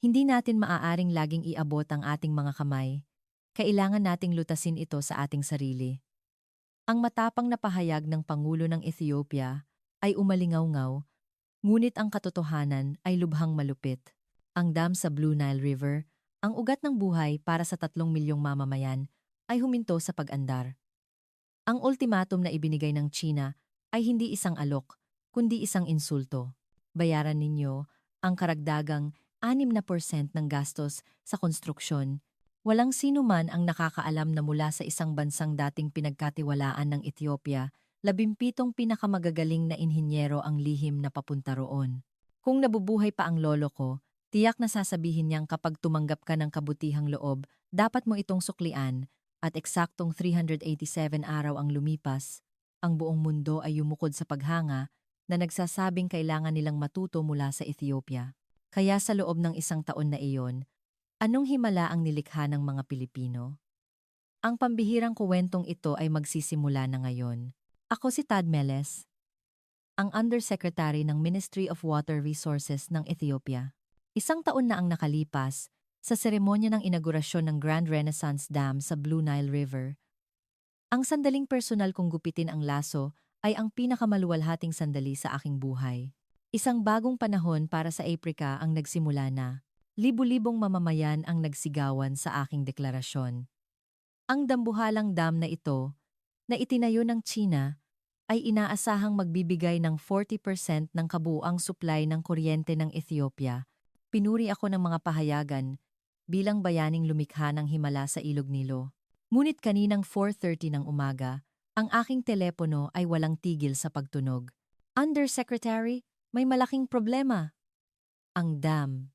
Hindi natin maaaring laging iabot ang ating mga kamay. Kailangan nating lutasin ito sa ating sarili. Ang matapang na pahayag ng Pangulo ng Ethiopia ay umalingaw-ngaw, ngunit ang katotohanan ay lubhang malupit. Ang dam sa Blue Nile River, ang ugat ng buhay para sa 3 milyong mamamayan, ay huminto sa pag-andar. Ang ultimatum na ibinigay ng China ay hindi isang alok, kundi isang insulto. Bayaran ninyo ang karagdagang 6% ng gastos sa konstruksyon. Walang sino man ang nakakaalam na mula sa isang bansang dating pinagkatiwalaan ng Ethiopia, 17 pinakamagagaling na inhinyero ang lihim na papunta roon. Kung nabubuhay pa ang lolo ko, tiyak na sasabihin niyang kapag tumanggap ka ng kabutihang loob, dapat mo itong suklian, at eksaktong 387 araw ang lumipas, ang buong mundo ay yumukod sa paghanga na nagsasabing kailangan nilang matuto mula sa Ethiopia. Kaya sa loob ng isang taon na iyon, anong himala ang nilikha ng mga Pilipino? Ang pambihirang kuwentong ito ay magsisimula na ngayon. Ako si Tad Meles, ang Undersecretary ng Ministry of Water Resources ng Ethiopia. Isang taon na ang nakalipas sa seremonya ng inaugurasyon ng Grand Renaissance Dam sa Blue Nile River. Ang sandaling personal kong gupitin ang laso ay ang pinakamaluwalhating sandali sa aking buhay. Isang bagong panahon para sa Aprika ang nagsimula na. Libu-libong mamamayan ang nagsigawan sa aking deklarasyon. Ang dambuhalang dam na ito, na itinayo ng China, ay inaasahang magbibigay ng 40% ng kabuuang supply ng kuryente ng Ethiopia. Pinuri ako ng mga pahayagan bilang bayaning lumikha ng himala sa Ilog Nilo. Ngunit kaninang 4:30 ng umaga, ang aking telepono ay walang tigil sa pagtunog. Undersecretary, may malaking problema. Ang dam.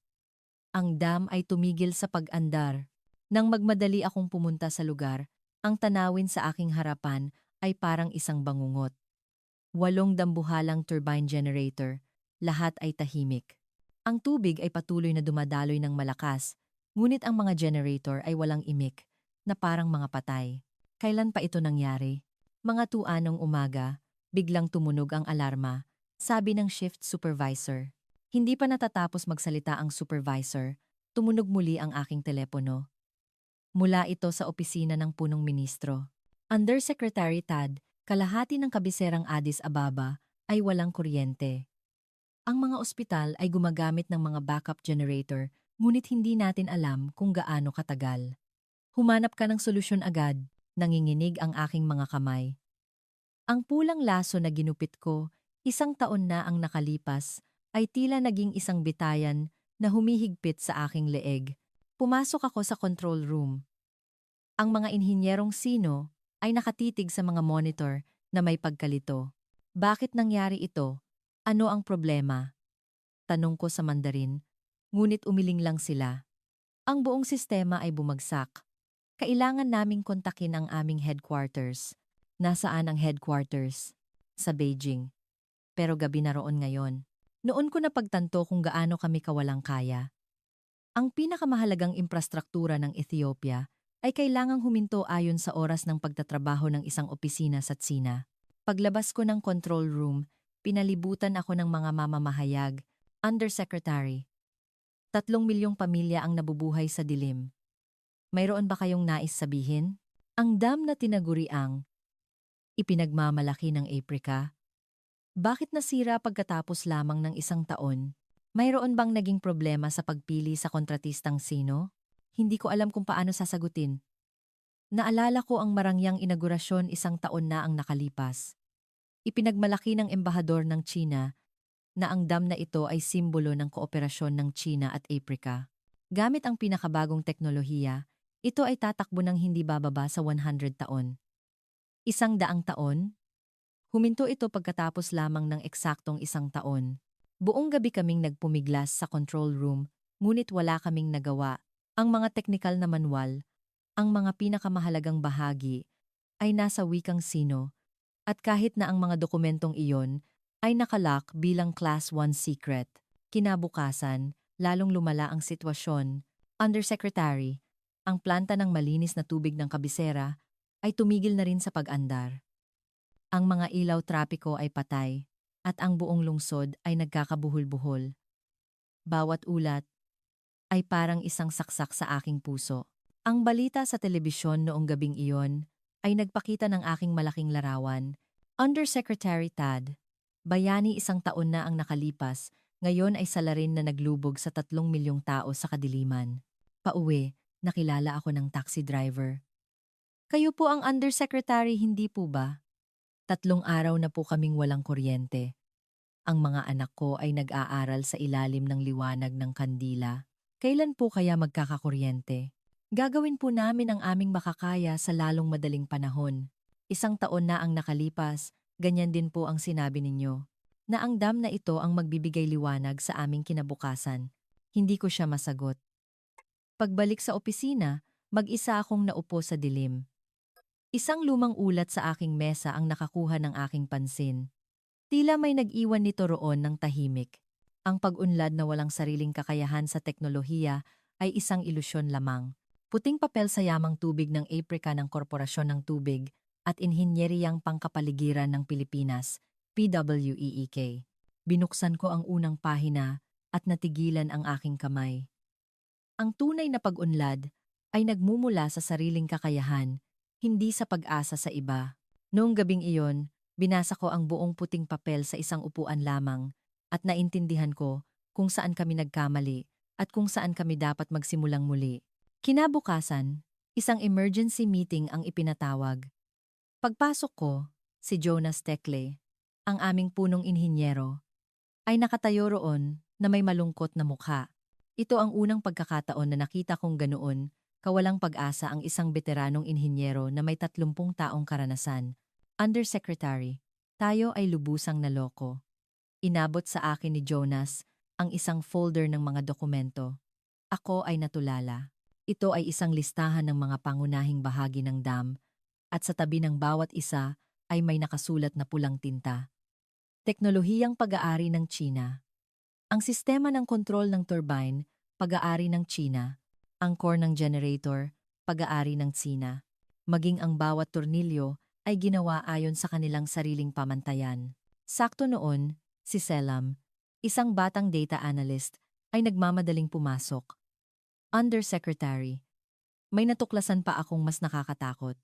Ang dam ay tumigil sa pag-andar. Nang magmadali akong pumunta sa lugar, ang tanawin sa aking harapan ay parang isang bangungot. 8 dambuhalang turbine generator, lahat ay tahimik. Ang tubig ay patuloy na dumadaloy ng malakas, ngunit ang mga generator ay walang imik, na parang mga patay. Kailan pa ito nangyari? Mga 2 ng umaga, biglang tumunog ang alarma, sabi ng shift supervisor. Hindi pa natatapos magsalita ang supervisor, tumunog muli ang aking telepono. Mula ito sa opisina ng punong ministro. Undersecretary Tad, kalahati ng kabiserang Addis Ababa ay walang kuryente. Ang mga ospital ay gumagamit ng mga backup generator, ngunit hindi natin alam kung gaano katagal. Humanap ka ng solusyon agad, nanginginig ang aking mga kamay. Ang pulang laso na ginupit ko, 1 taon na ang nakalipas, ay tila naging isang bitayan na humihigpit sa aking leeg. Pumasok ako sa control room. Ang mga inhinyerong sino ay nakatitig sa mga monitor na may pagkalito. Bakit nangyari ito? Ano ang problema? Tanong ko sa Mandarin, ngunit umiling lang sila. Ang buong sistema ay bumagsak. Kailangan naming kontakin ang aming headquarters. Nasaan ang headquarters? Sa Beijing. Pero gabi na roon ngayon. Noon ko napagtanto kung gaano kami kawalang kaya. Ang pinakamahalagang infrastruktura ng Ethiopia ay kailangang huminto ayon sa oras ng pagtatrabaho ng isang opisina sa Tsina. Paglabas ko ng control room, pinalibutan ako ng mga mamamahayag, Undersecretary. 3 milyong pamilya ang nabubuhay sa dilim. Mayroon ba kayong nais sabihin? Ang dam na tinaguriang ipinagmamalaki ng Aprika. Bakit nasira pagkatapos lamang ng 1 taon? Mayroon bang naging problema sa pagpili sa kontratistang sino? Hindi ko alam kung paano sasagutin. Naalala ko ang marangyang inaugurasyon 1 taon na ang nakalipas. Ipinagmalaki ng embahador ng China na ang dam na ito ay simbolo ng kooperasyon ng China at Aprika. Gamit ang pinakabagong teknolohiya, ito ay tatakbo ng hindi bababa sa 100 taon. 100 taon? Huminto ito pagkatapos lamang ng eksaktong 1 taon. Buong gabi kaming nagpumiglas sa control room, ngunit wala kaming nagawa. Ang mga teknikal na manual, ang mga pinakamahalagang bahagi, ay nasa wikang sino, at kahit na ang mga dokumentong iyon ay nakalock bilang Class 1 secret. Kinabukasan, lalong lumala ang sitwasyon. Undersecretary, ang planta ng malinis na tubig ng kabisera ay tumigil na rin sa pag-andar. Ang mga ilaw trapiko ay patay, at ang buong lungsod ay nagkakabuhol-buhol. Bawat ulat, ay parang isang saksak sa aking puso. Ang balita sa telebisyon noong gabing iyon ay nagpakita ng aking malaking larawan. Undersecretary Tad, bayani 1 taon na ang nakalipas, ngayon ay salarin na naglubog sa 3 milyong tao sa kadiliman. Pauwi, nakilala ako ng taxi driver. Kayo po ang undersecretary, hindi po ba? 3 araw na po kaming walang kuryente. Ang mga anak ko ay nag-aaral sa ilalim ng liwanag ng kandila. Kailan po kaya magkakakuryente? Gagawin po namin ang aming makakaya sa lalong madaling panahon. 1 taon na ang nakalipas, ganyan din po ang sinabi ninyo. Na ang dam na ito ang magbibigay liwanag sa aming kinabukasan. Hindi ko siya masagot. Pagbalik sa opisina, mag-isa akong naupo sa dilim. Isang lumang ulat sa aking mesa ang nakakuha ng aking pansin. Tila may nag-iwan nito roon ng tahimik. Ang pag-unlad na walang sariling kakayahan sa teknolohiya ay isang ilusyon lamang. Puting papel sa yamang tubig ng Aprika ng Korporasyon ng Tubig at Inhinyeriyang Pangkapaligiran ng Pilipinas, PWEEK. Binuksan ko ang unang pahina at natigilan ang aking kamay. Ang tunay na pag-unlad ay nagmumula sa sariling kakayahan, hindi sa pag-asa sa iba. Noong gabing iyon, binasa ko ang buong puting papel sa isang upuan lamang at naintindihan ko kung saan kami nagkamali at kung saan kami dapat magsimulang muli. Kinabukasan, isang emergency meeting ang ipinatawag. Pagpasok ko, si Jonas Tekle, ang aming punong inhinyero, ay nakatayo roon na may malungkot na mukha. Ito ang unang pagkakataon na nakita kong ganoon, kawalang pag-asa ang isang veteranong inhinyero na may 30 taong karanasan. Undersecretary, tayo ay lubusang naloko. Inabot sa akin ni Jonas ang isang folder ng mga dokumento. Ako ay natulala. Ito ay isang listahan ng mga pangunahing bahagi ng dam at sa tabi ng bawat isa ay may nakasulat na pulang tinta. Teknolohiyang pag-aari ng Tsina. Ang sistema ng kontrol ng turbine, pag-aari ng Tsina. Ang core ng generator, pag-aari ng Tsina. Maging ang bawat tornilyo ay ginawa ayon sa kanilang sariling pamantayan. Sakto noon, si Selam, isang batang data analyst, ay nagmamadaling pumasok. Undersecretary, may natuklasan pa akong mas nakakatakot.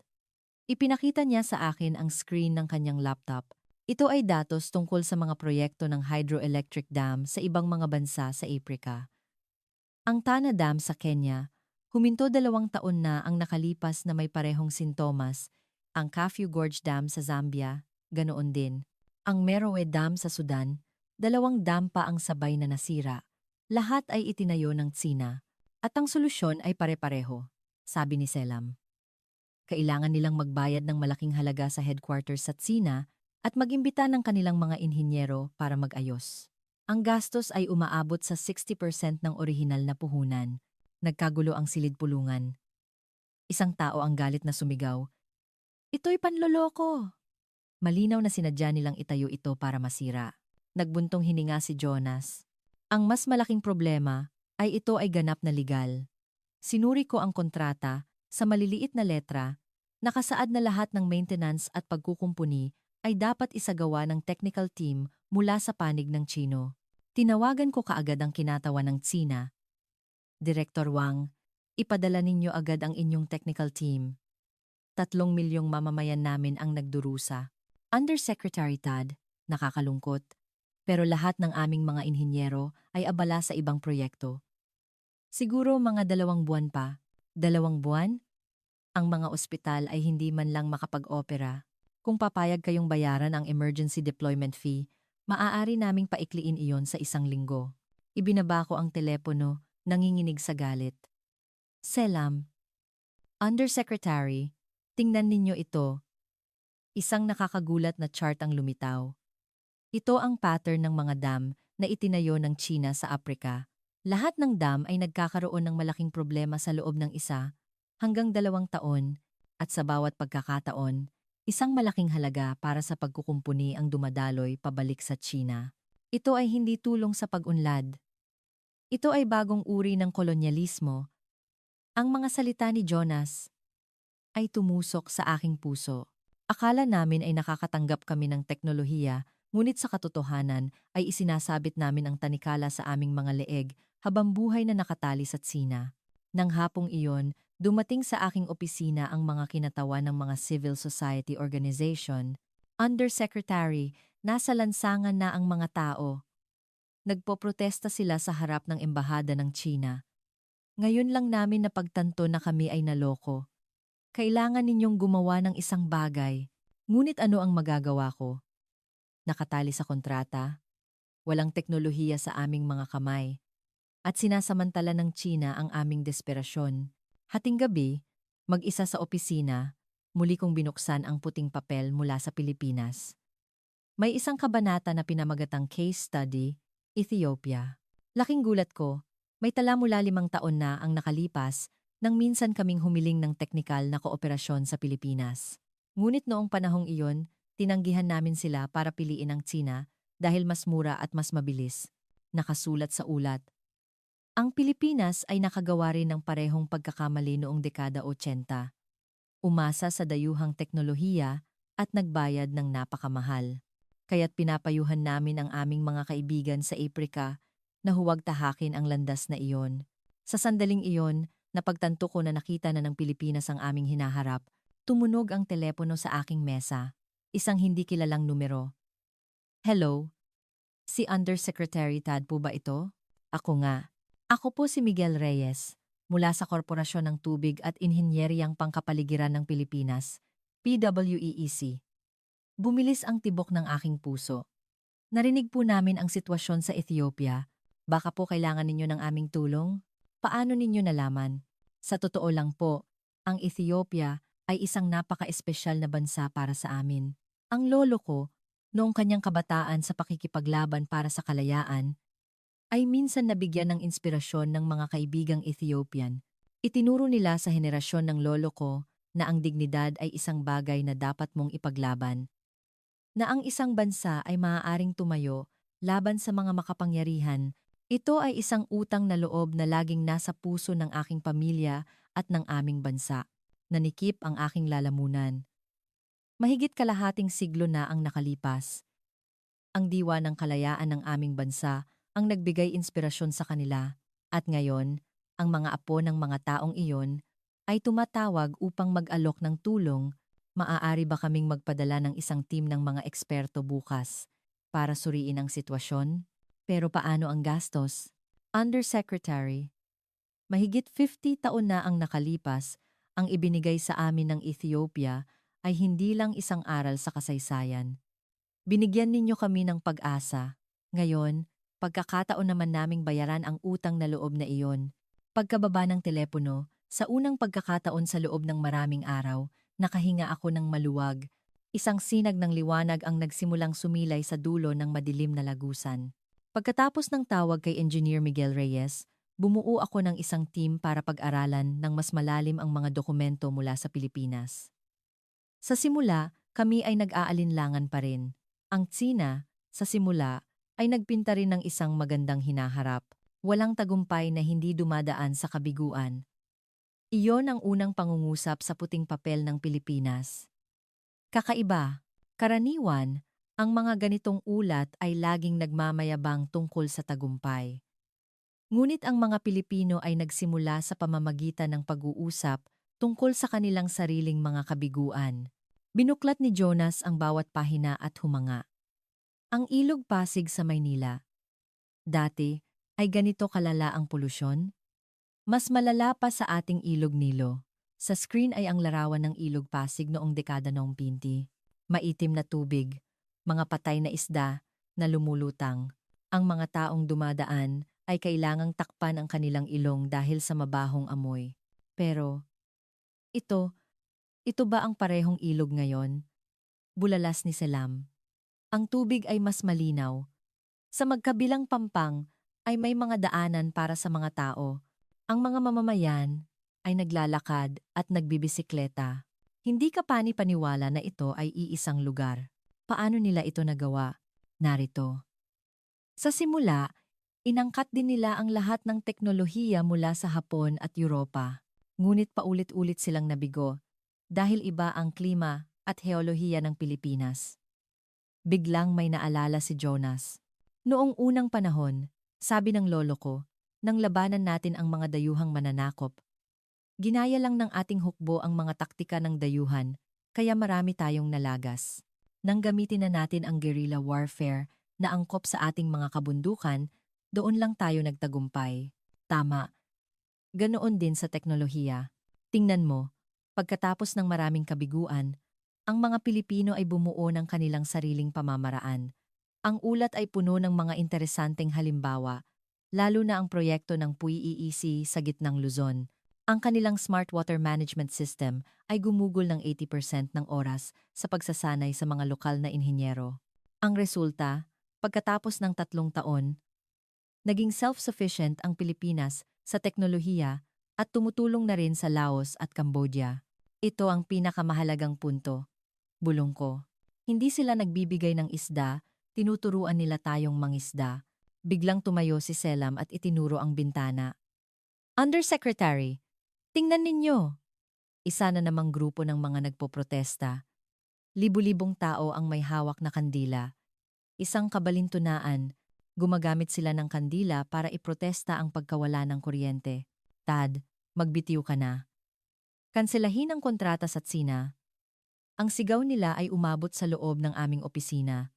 Ipinakita niya sa akin ang screen ng kanyang laptop. Ito ay datos tungkol sa mga proyekto ng hydroelectric dam sa ibang mga bansa sa Aprika. Ang Tana Dam sa Kenya, huminto 2 taon na ang nakalipas na may parehong sintomas. Ang Kafue Gorge Dam sa Zambia, ganoon din. Ang Merowe Dam sa Sudan, 2 dam pa ang sabay na nasira. Lahat ay itinayo ng Tsina. At ang solusyon ay pare-pareho, sabi ni Selam. Kailangan nilang magbayad ng malaking halaga sa headquarters sa Tsina at mag-imbita ng kanilang mga inhinyero para mag-ayos. Ang gastos ay umaabot sa 60% ng orihinal na puhunan. Nagkagulo ang silid-pulungan. Isang tao ang galit na sumigaw, "Ito'y panloloko!" Malinaw na sinadya nilang itayo ito para masira. Nagbuntong hininga si Jonas. Ang mas malaking problema ay ito ay ganap na legal. Sinuri ko ang kontrata, sa maliliit na letra, nakasaad na lahat ng maintenance at pagkukumpuni ay dapat isagawa ng technical team mula sa panig ng Tsino. Tinawagan ko kaagad ang kinatawan ng Tsina. Direktor Wang, ipadala ninyo agad ang inyong technical team. 3 milyong mamamayan namin ang nagdurusa. Undersecretary Tad, nakakalungkot, pero lahat ng aming mga inhinyero ay abala sa ibang proyekto. Siguro mga 2 buwan pa. 2 buwan? Ang mga ospital ay hindi man lang makapag-opera. Kung papayag kayong bayaran ang emergency deployment fee, maaari naming paikliin iyon sa 1 linggo. Ibinaba ko ang telepono, nanginginig sa galit. Selam. Undersecretary, tingnan ninyo ito. Isang nakakagulat na chart ang lumitaw. Ito ang pattern ng mga dam na itinayo ng Tsina sa Aprika. Lahat ng dam ay nagkakaroon ng malaking problema sa loob ng 1 hanggang 2 taon at sa bawat pagkakataon, isang malaking halaga para sa pagkukumpuni ang dumadaloy pabalik sa Tsina. Ito ay hindi tulong sa pag-unlad. Ito ay bagong uri ng kolonyalismo. Ang mga salita ni Jonas ay tumusok sa aking puso. Akala namin ay nakakatanggap kami ng teknolohiya, ngunit sa katotohanan ay isinasabit namin ang tanikala sa aming mga leeg habang buhay na nakatali sa tsina. Nang hapong iyon, dumating sa aking opisina ang mga kinatawan ng mga civil society organization. Undersecretary, nasa lansangan na ang mga tao. Nagpoprotesta sila sa harap ng embahada ng China. Ngayon lang namin napagtanto na kami ay naloko. Kailangan ninyong gumawa ng isang bagay. Ngunit ano ang magagawa ko? Nakatali sa kontrata, walang teknolohiya sa aming mga kamay, at sinasamantala ng China ang aming desperasyon. Hating gabi, mag-isa sa opisina, muli kong binuksan ang puting papel mula sa Pilipinas. May isang kabanata na pinamagatang Case Study, Ethiopia. Laking gulat ko, may tala mula 5 taon na ang nakalipas nang minsan kaming humiling ng teknikal na kooperasyon sa Pilipinas. Ngunit noong panahong iyon, tinanggihan namin sila para piliin ang China dahil mas mura at mas mabilis. Nakasulat sa ulat. Ang Pilipinas ay nakagawa rin ng parehong pagkakamali noong dekada 80. Umasa sa dayuhang teknolohiya at nagbayad ng napakamahal. Kaya't pinapayuhan namin ang aming mga kaibigan sa Aprika na huwag tahakin ang landas na iyon. Sa sandaling iyon, napagtanto ko na nakita na ng Pilipinas ang aming hinaharap. Tumunog ang telepono sa aking mesa. Isang hindi kilalang numero. Hello? Si Undersecretary Tad po ba ito? Ako nga. Ako po si Miguel Reyes, mula sa Korporasyon ng Tubig at Inhinyeriyang Pangkapaligiran ng Pilipinas, PWEEC. Bumilis ang tibok ng aking puso. Narinig po namin ang sitwasyon sa Ethiopia. Baka po kailangan ninyo ng aming tulong? Paano ninyo nalaman? Sa totoo lang po, ang Ethiopia ay isang napaka-espesyal na bansa para sa amin. Ang lolo ko, noong kanyang kabataan sa pakikipaglaban para sa kalayaan, ay minsan nabigyan ng inspirasyon ng mga kaibigang Ethiopian. Itinuro nila sa henerasyon ng lolo ko na ang dignidad ay isang bagay na dapat mong ipaglaban. Na ang isang bansa ay maaaring tumayo laban sa mga makapangyarihan, ito ay isang utang na loob na laging nasa puso ng aking pamilya at ng aming bansa. Nanikip ang aking lalamunan. Mahigit kalahating siglo na ang nakalipas. Ang diwa ng kalayaan ng aming bansa ang nagbigay inspirasyon sa kanila, at ngayon, ang mga apo ng mga taong iyon ay tumatawag upang mag-alok ng tulong. Maaari ba kaming magpadala ng isang team ng mga eksperto bukas para suriin ang sitwasyon? Pero paano ang gastos? Undersecretary, mahigit 50 taon na ang nakalipas, ang ibinigay sa amin ng Ethiopia ay hindi lang isang aral sa kasaysayan. Binigyan ninyo kami ng pag-asa. Ngayon, pagkakataon naman naming bayaran ang utang na loob na iyon. Pagkababa ng telepono, sa unang pagkakataon sa loob ng maraming araw, nakahinga ako ng maluwag. Isang sinag ng liwanag ang nagsimulang sumilay sa dulo ng madilim na lagusan. Pagkatapos ng tawag kay Engineer Miguel Reyes, bumuo ako ng isang team para pag-aralan ng mas malalim ang mga dokumento mula sa Pilipinas. Sa simula, kami ay nag-aalinlangan pa rin. Ang Tsina, sa simula, ay nagpinta rin ng isang magandang hinaharap. Walang tagumpay na hindi dumadaan sa kabiguan. Iyon ang unang pangungusap sa puting papel ng Pilipinas. Kakaiba, karaniwan, ang mga ganitong ulat ay laging nagmamayabang tungkol sa tagumpay. Ngunit ang mga Pilipino ay nagsimula sa pamamagitan ng pag-uusap tungkol sa kanilang sariling mga kabiguan. Binuklat ni Jonas ang bawat pahina at humanga. Ang Ilog Pasig sa Maynila. Dati, ay ganito kalala ang polusyon? Mas malala pa sa ating Ilog Nilo. Sa screen ay ang larawan ng Ilog Pasig noong dekada ng 20. Maitim na tubig, mga patay na isda na lumulutang. Ang mga taong dumadaan ay kailangang takpan ang kanilang ilong dahil sa mabahong amoy. Pero, ito ba ang parehong ilog ngayon? Bulalas ni Selam. Ang tubig ay mas malinaw. Sa magkabilang pampang ay may mga daanan para sa mga tao. Ang mga mamamayan ay naglalakad at nagbibisikleta. Hindi ka pani-paniwala na ito ay iisang lugar. Paano nila ito nagawa? Narito. Sa simula, inangkat din nila ang lahat ng teknolohiya mula sa Hapon at Europa. Ngunit paulit-ulit silang nabigo dahil iba ang klima at heolohiya ng Pilipinas. Biglang may naalala si Jonas. Noong unang panahon, sabi ng lolo ko, nang labanan natin ang mga dayuhang mananakop. Ginaya lang ng ating hukbo ang mga taktika ng dayuhan, kaya marami tayong nalagas. Nang gamitin na natin ang guerrilla warfare na angkop sa ating mga kabundukan, doon lang tayo nagtagumpay. Tama, ganoon din sa teknolohiya. Tingnan mo, pagkatapos ng maraming kabiguan, ang mga Pilipino ay bumuo ng kanilang sariling pamamaraan. Ang ulat ay puno ng mga interesanteng halimbawa, lalo na ang proyekto ng PUI-EEC sa gitnang Luzon. Ang kanilang smart water management system ay gumugol ng 80% ng oras sa pagsasanay sa mga lokal na inhinyero. Ang resulta, pagkatapos ng 3 taon, naging self-sufficient ang Pilipinas sa teknolohiya at tumutulong na rin sa Laos at Cambodia. Ito ang pinakamahalagang punto. Bulong ko. Hindi sila nagbibigay ng isda, tinuturuan nila tayong mangisda. Biglang tumayo si Selam at itinuro ang bintana. Undersecretary, tingnan ninyo. Isa na namang grupo ng mga nagpoprotesta. Libu-libong tao ang may hawak na kandila. Isang kabalintunaan, gumagamit sila ng kandila para iprotesta ang pagkawala ng kuryente. Tad, magbitiw ka na. Kanselahin ang kontrata sa Tsina. Ang sigaw nila ay umabot sa loob ng aming opisina.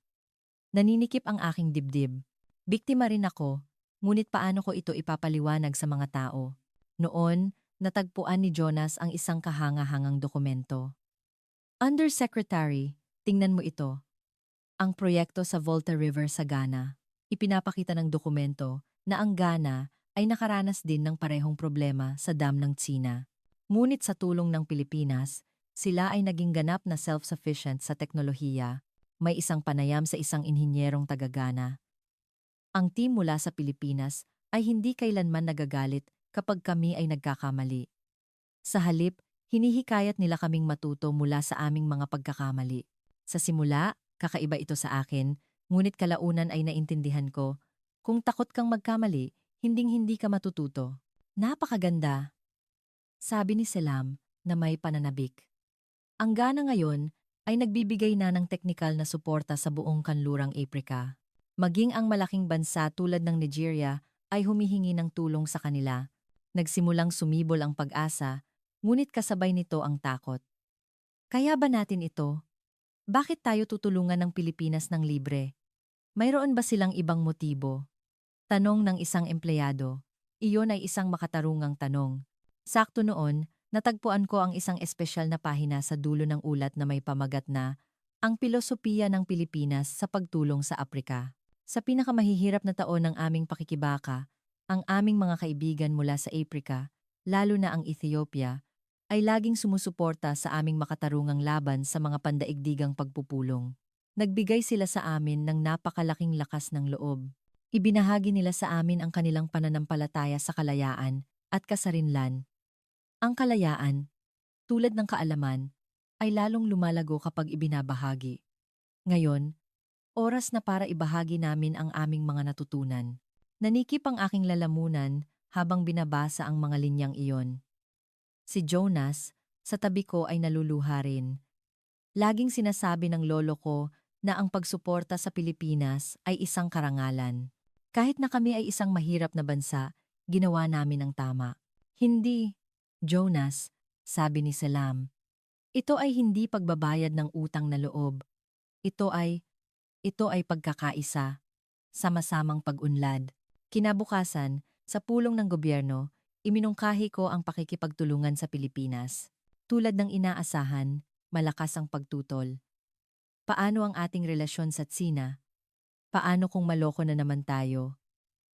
Naninikip ang aking dibdib. Biktima rin ako, ngunit paano ko ito ipapaliwanag sa mga tao? Noon, natagpuan ni Jonas ang isang kahanga-hangang dokumento. Undersecretary, tingnan mo ito. Ang proyekto sa Volta River sa Ghana. Ipinapakita ng dokumento na ang Ghana ay nakaranas din ng parehong problema sa dam ng Tsina. Ngunit sa tulong ng Pilipinas, sila ay naging ganap na self-sufficient sa teknolohiya. May isang panayam sa isang inhinyerong taga-Ghana. Ang team mula sa Pilipinas ay hindi kailanman nagagalit kapag kami ay nagkakamali. Sa halip, hinihikayat nila kaming matuto mula sa aming mga pagkakamali. Sa simula, kakaiba ito sa akin, ngunit kalaunan ay naintindihan ko, kung takot kang magkamali, hinding-hindi ka matututo. Napakaganda, sabi ni Selam na may pananabik. Ang Ghana ngayon ay nagbibigay na ng teknikal na suporta sa buong kanlurang Aprika. Maging ang malaking bansa tulad ng Nigeria ay humihingi ng tulong sa kanila. Nagsimulang sumibol ang pag-asa, ngunit kasabay nito ang takot. Kaya ba natin ito? Bakit tayo tutulungan ng Pilipinas ng libre? Mayroon ba silang ibang motibo? Tanong ng isang empleyado. Iyon ay isang makatarungang tanong. Sakto noon, natagpuan ko ang isang espesyal na pahina sa dulo ng ulat na may pamagat na Ang Pilosopiya ng Pilipinas sa Pagtulong sa Aprika. Sa pinakamahihirap na taon ng aming pakikibaka, ang aming mga kaibigan mula sa Aprika, lalo na ang Ethiopia, ay laging sumusuporta sa aming makatarungang laban sa mga pandaigdigang pagpupulong. Nagbigay sila sa amin ng napakalaking lakas ng loob. Ibinahagi nila sa amin ang kanilang pananampalataya sa kalayaan at kasarinlan. Ang kalayaan, tulad ng kaalaman, ay lalong lumalago kapag ibinabahagi. Ngayon, oras na para ibahagi namin ang aming mga natutunan. Nanikip ang aking lalamunan habang binabasa ang mga linyang iyon. Si Jonas, sa tabi ko ay naluluha rin. Laging sinasabi ng lolo ko na ang pagsuporta sa Pilipinas ay isang karangalan. Kahit na kami ay isang mahirap na bansa, ginawa namin ang tama. Hindi, Jonas, sabi ni Selam. Ito ay hindi pagbabayad ng utang na loob. Ito ay pagkakaisa. Sama-samang pag-unlad. Kinabukasan, sa pulong ng gobyerno, iminungkahi ko ang pakikipagtulungan sa Pilipinas. Tulad ng inaasahan, malakas ang pagtutol. Paano ang ating relasyon sa Tsina? Paano kung maloko na naman tayo?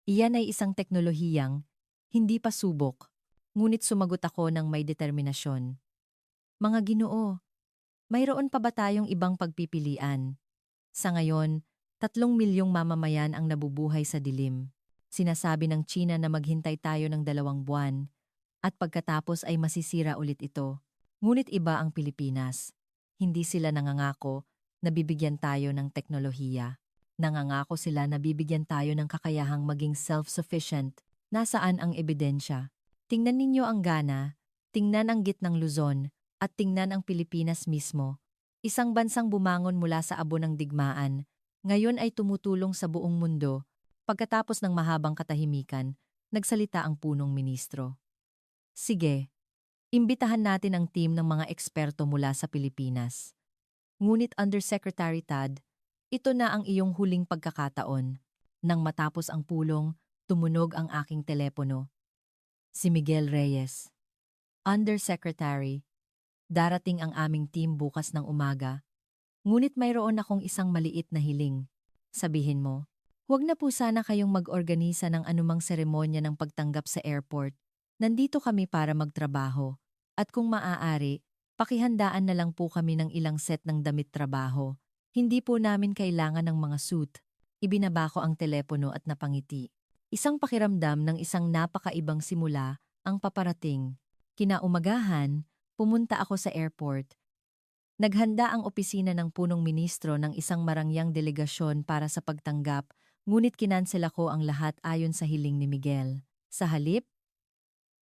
Iyan ay isang teknolohiyang hindi pa subok, ngunit sumagot ako ng may determinasyon. Mga Ginoo, mayroon pa ba tayong ibang pagpipilian? Sa ngayon, 3 milyong mamamayan ang nabubuhay sa dilim. Sinasabi ng China na maghintay tayo ng 2 buwan at pagkatapos ay masisira ulit ito. Ngunit iba ang Pilipinas. Hindi sila nangangako na bibigyan tayo ng teknolohiya. Nangangako sila na bibigyan tayo ng kakayahang maging self-sufficient. Nasaan ang ebidensya? Tingnan ninyo ang Ghana, tingnan ang gitnang Luzon, at tingnan ang Pilipinas mismo. Isang bansang bumangon mula sa abo ng digmaan, ngayon ay tumutulong sa buong mundo. Pagkatapos ng mahabang katahimikan, Nagsalita ang punong ministro. Sige, imbitahan natin ang team ng mga eksperto mula sa Pilipinas. Ngunit Undersecretary Tad, ito na ang iyong huling pagkakataon. Nang matapos ang pulong, tumunog ang aking telepono. Si Miguel Reyes. Undersecretary, darating ang aming team bukas ng umaga. Ngunit mayroon akong isang maliit na hiling. Sabihin mo, huwag na po sana kayong mag-organisa ng anumang seremonya ng pagtanggap sa airport. Nandito kami para magtrabaho. At kung maaari, pakihandaan na lang po kami ng ilang set ng damit trabaho. Hindi po namin kailangan ng mga suit. Ibinaba ko ang telepono at napangiti. Isang pakiramdam ng isang napakaibang simula ang paparating. Kinaumagahan, pumunta ako sa airport. Naghanda ang opisina ng punong ministro ng isang marangyang delegasyon para sa pagtanggap, ngunit kinansel ako ang lahat ayon sa hiling ni Miguel. Sa halip,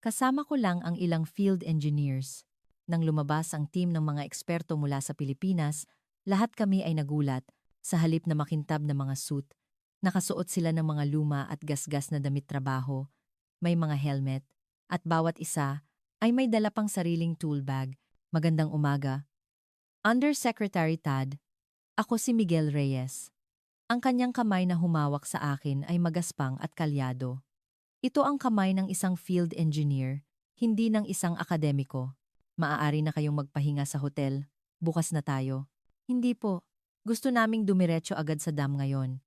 kasama ko lang ang ilang field engineers. Nang lumabas ang team ng mga eksperto mula sa Pilipinas, lahat kami ay nagulat. Sa halip na makintab na mga suit, nakasuot sila ng mga luma at gasgas na damit trabaho, may mga helmet, at bawat isa ay may dala pang sariling tool bag. Magandang umaga. Undersecretary Tad, ako si Miguel Reyes. Ang kanyang kamay na humawak sa akin ay magaspang at kalyado. Ito ang kamay ng isang field engineer, hindi ng isang akademiko. Maaari na kayong magpahinga sa hotel. Bukas na tayo. Hindi po. Gusto naming dumiretso agad sa dam ngayon.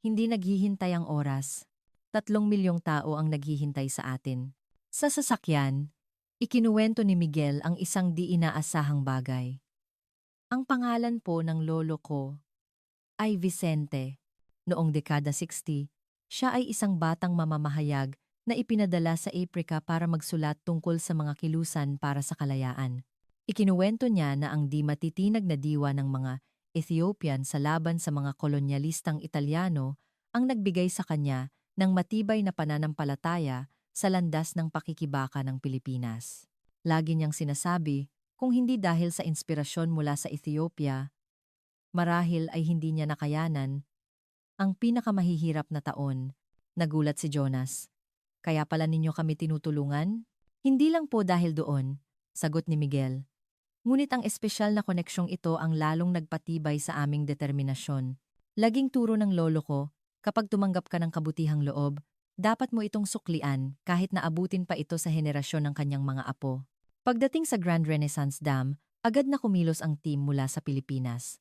Hindi naghihintay ang oras. 3 milyong tao ang naghihintay sa atin. Sa sasakyan, ikinuwento ni Miguel ang isang di inaasahang bagay. Ang pangalan po ng lolo ko ay Vicente. Noong dekada 60, siya ay isang batang mamamahayag na ipinadala sa Africa para magsulat tungkol sa mga kilusan para sa kalayaan. Ikinuwento niya na ang di matitinag na diwa ng mga Ethiopian sa laban sa mga kolonyalistang Italyano ang nagbigay sa kanya ng matibay na pananampalataya sa landas ng pakikibaka ng Pilipinas. Lagi niyang sinasabi, kung hindi dahil sa inspirasyon mula sa Ethiopia, marahil ay hindi niya nakayanan ang pinakamahihirap na taon. Nagulat si Jonas. Kaya pala ninyo kami tinutulungan? Hindi lang po dahil doon, sagot ni Miguel. Ngunit ang espesyal na koneksyong ito ang lalong nagpatibay sa aming determinasyon. Laging turo ng lolo ko, kapag tumanggap ka ng kabutihang loob, dapat mo itong suklian kahit na abutin pa ito sa henerasyon ng kanyang mga apo. Pagdating sa Grand Renaissance Dam, agad na kumilos ang team mula sa Pilipinas.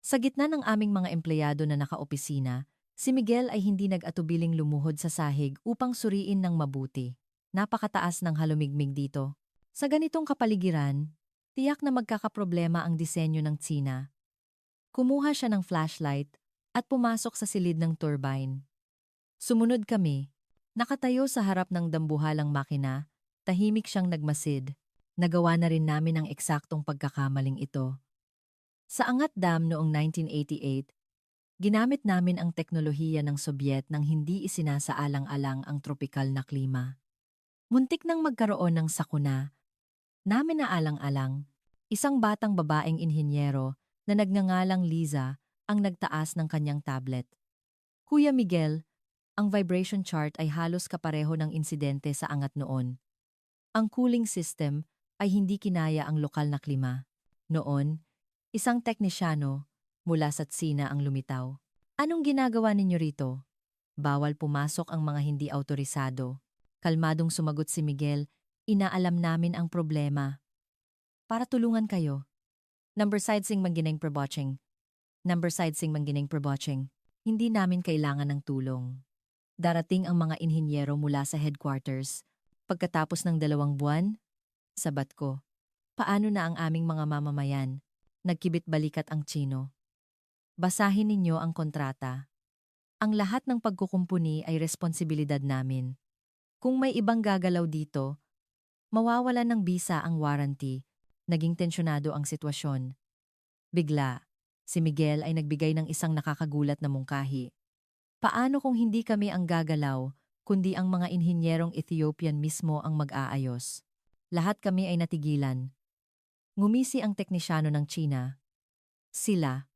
Sa gitna ng aming mga empleyado na nakaopisina, si Miguel ay hindi nag-atubiling lumuhod sa sahig upang suriin ng mabuti. Napakataas ng halumigmig dito. Sa ganitong kapaligiran, tiyak na magkakaproblema ang disenyo ng tsina. Kumuha siya ng flashlight at pumasok sa silid ng turbine. Sumunod kami. Nakatayo sa harap ng dambuhalang makina, tahimik siyang nagmasid. Nagawa na rin namin ang eksaktong pagkakamaling ito. Sa Angat Dam noong 1988, ginamit namin ang teknolohiya ng Sobyet nang hindi isinasaalang-alang ang tropikal na klima. Muntik nang magkaroon ng sakuna. Namin naalang-alang, isang batang babaeng inhinyero na nagngangalang Liza ang nagtaas ng kanyang tablet. Kuya Miguel, ang vibration chart ay halos kapareho ng insidente sa Angat noon. Ang cooling system ay hindi kinaya ang lokal na klima. Noon, isang teknisyano mula sa tsina ang lumitaw. Anong ginagawa ninyo rito? Bawal pumasok ang mga hindi autorisado. Kalmadong sumagot si Miguel, inaalam namin ang problema. Para tulungan kayo. Number side sing manggineng per-watching. Number side sing manggineng per-watching. Hindi namin kailangan ng tulong. Darating ang mga inhinyero mula sa headquarters. Pagkatapos ng 2 buwan, sabat ko, paano na ang aming mga mamamayan? Nagkibit-balikat ang Tsino. Basahin ninyo ang kontrata. Ang lahat ng pagkukumpuni ay responsibilidad namin. Kung may ibang gagalaw dito, mawawalan ng bisa ang warranty. Naging tensyonado ang sitwasyon. Bigla, si Miguel ay nagbigay ng isang nakakagulat na mungkahi. Paano kung hindi kami ang gagalaw, kundi ang mga inhinyerong Ethiopian mismo ang mag-aayos? Lahat kami ay natigilan. Ngumisi ang teknisyano ng Tsina. Sila.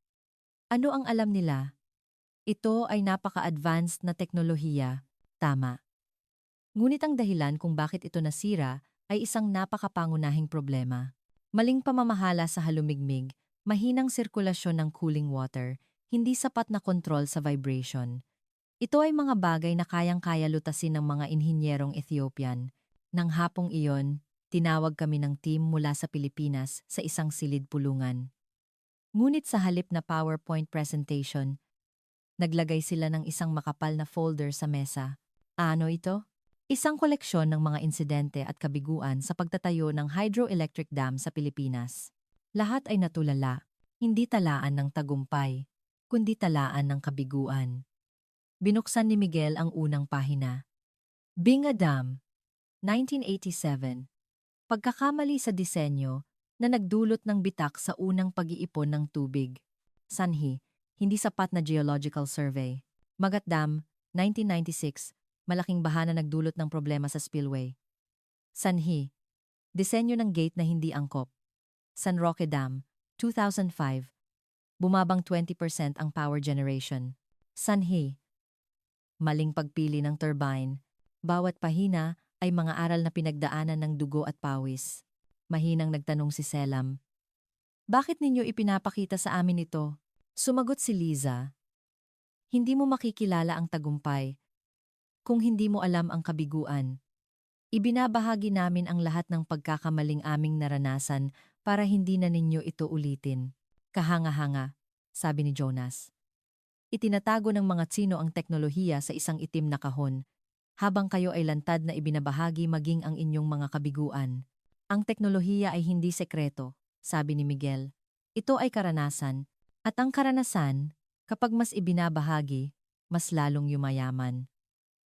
Ano ang alam nila? Ito ay napaka-advanced na teknolohiya. Tama. Ngunit ang dahilan kung bakit ito nasira ay isang napakapangunahing problema. Maling pamamahala sa halumigmig, mahinang sirkulasyon ng cooling water, hindi sapat na kontrol sa vibration. Ito ay mga bagay na kayang-kaya lutasin ng mga inhinyerong Ethiopian. Nang hapong iyon, tinawag kami ng team mula sa Pilipinas sa isang silid pulungan. Ngunit sa halip na PowerPoint presentation, naglagay sila ng isang makapal na folder sa mesa. Ano ito? Isang koleksyon ng mga insidente at kabiguan sa pagtatayo ng hydroelectric dam sa Pilipinas. Lahat ay natulala, hindi talaan ng tagumpay, kundi talaan ng kabiguan. Binuksan ni Miguel ang unang pahina. Binga Dam, 1987. Pagkakamali sa disenyo na nagdulot ng bitak sa unang pag-iipon ng tubig. Sanhi, hindi sapat na geological survey. Magat Dam, 1996. Malaking baha na nagdulot ng problema sa spillway. Sanhi, disenyo ng gate na hindi angkop. San Roque Dam, 2005. Bumabang 20% ang power generation. Sanhi, maling pagpili ng turbine. Bawat pahina ay mga aral na pinagdaanan ng dugo at pawis. Mahinang nagtanong si Selam. Bakit ninyo ipinapakita sa amin ito? Sumagot si Liza. Hindi mo makikilala ang tagumpay kung hindi mo alam ang kabiguan. Ibinabahagi namin ang lahat ng pagkakamaling aming naranasan para hindi na ninyo ito ulitin. Kahanga-hanga, sabi ni Jonas. Itinatago ng mga Tsino ang teknolohiya sa isang itim na kahon, habang kayo ay lantad na ibinabahagi maging ang inyong mga kabiguan. Ang teknolohiya ay hindi sekreto, sabi ni Miguel. Ito ay karanasan, at ang karanasan, kapag mas ibinabahagi, mas lalong yumayaman.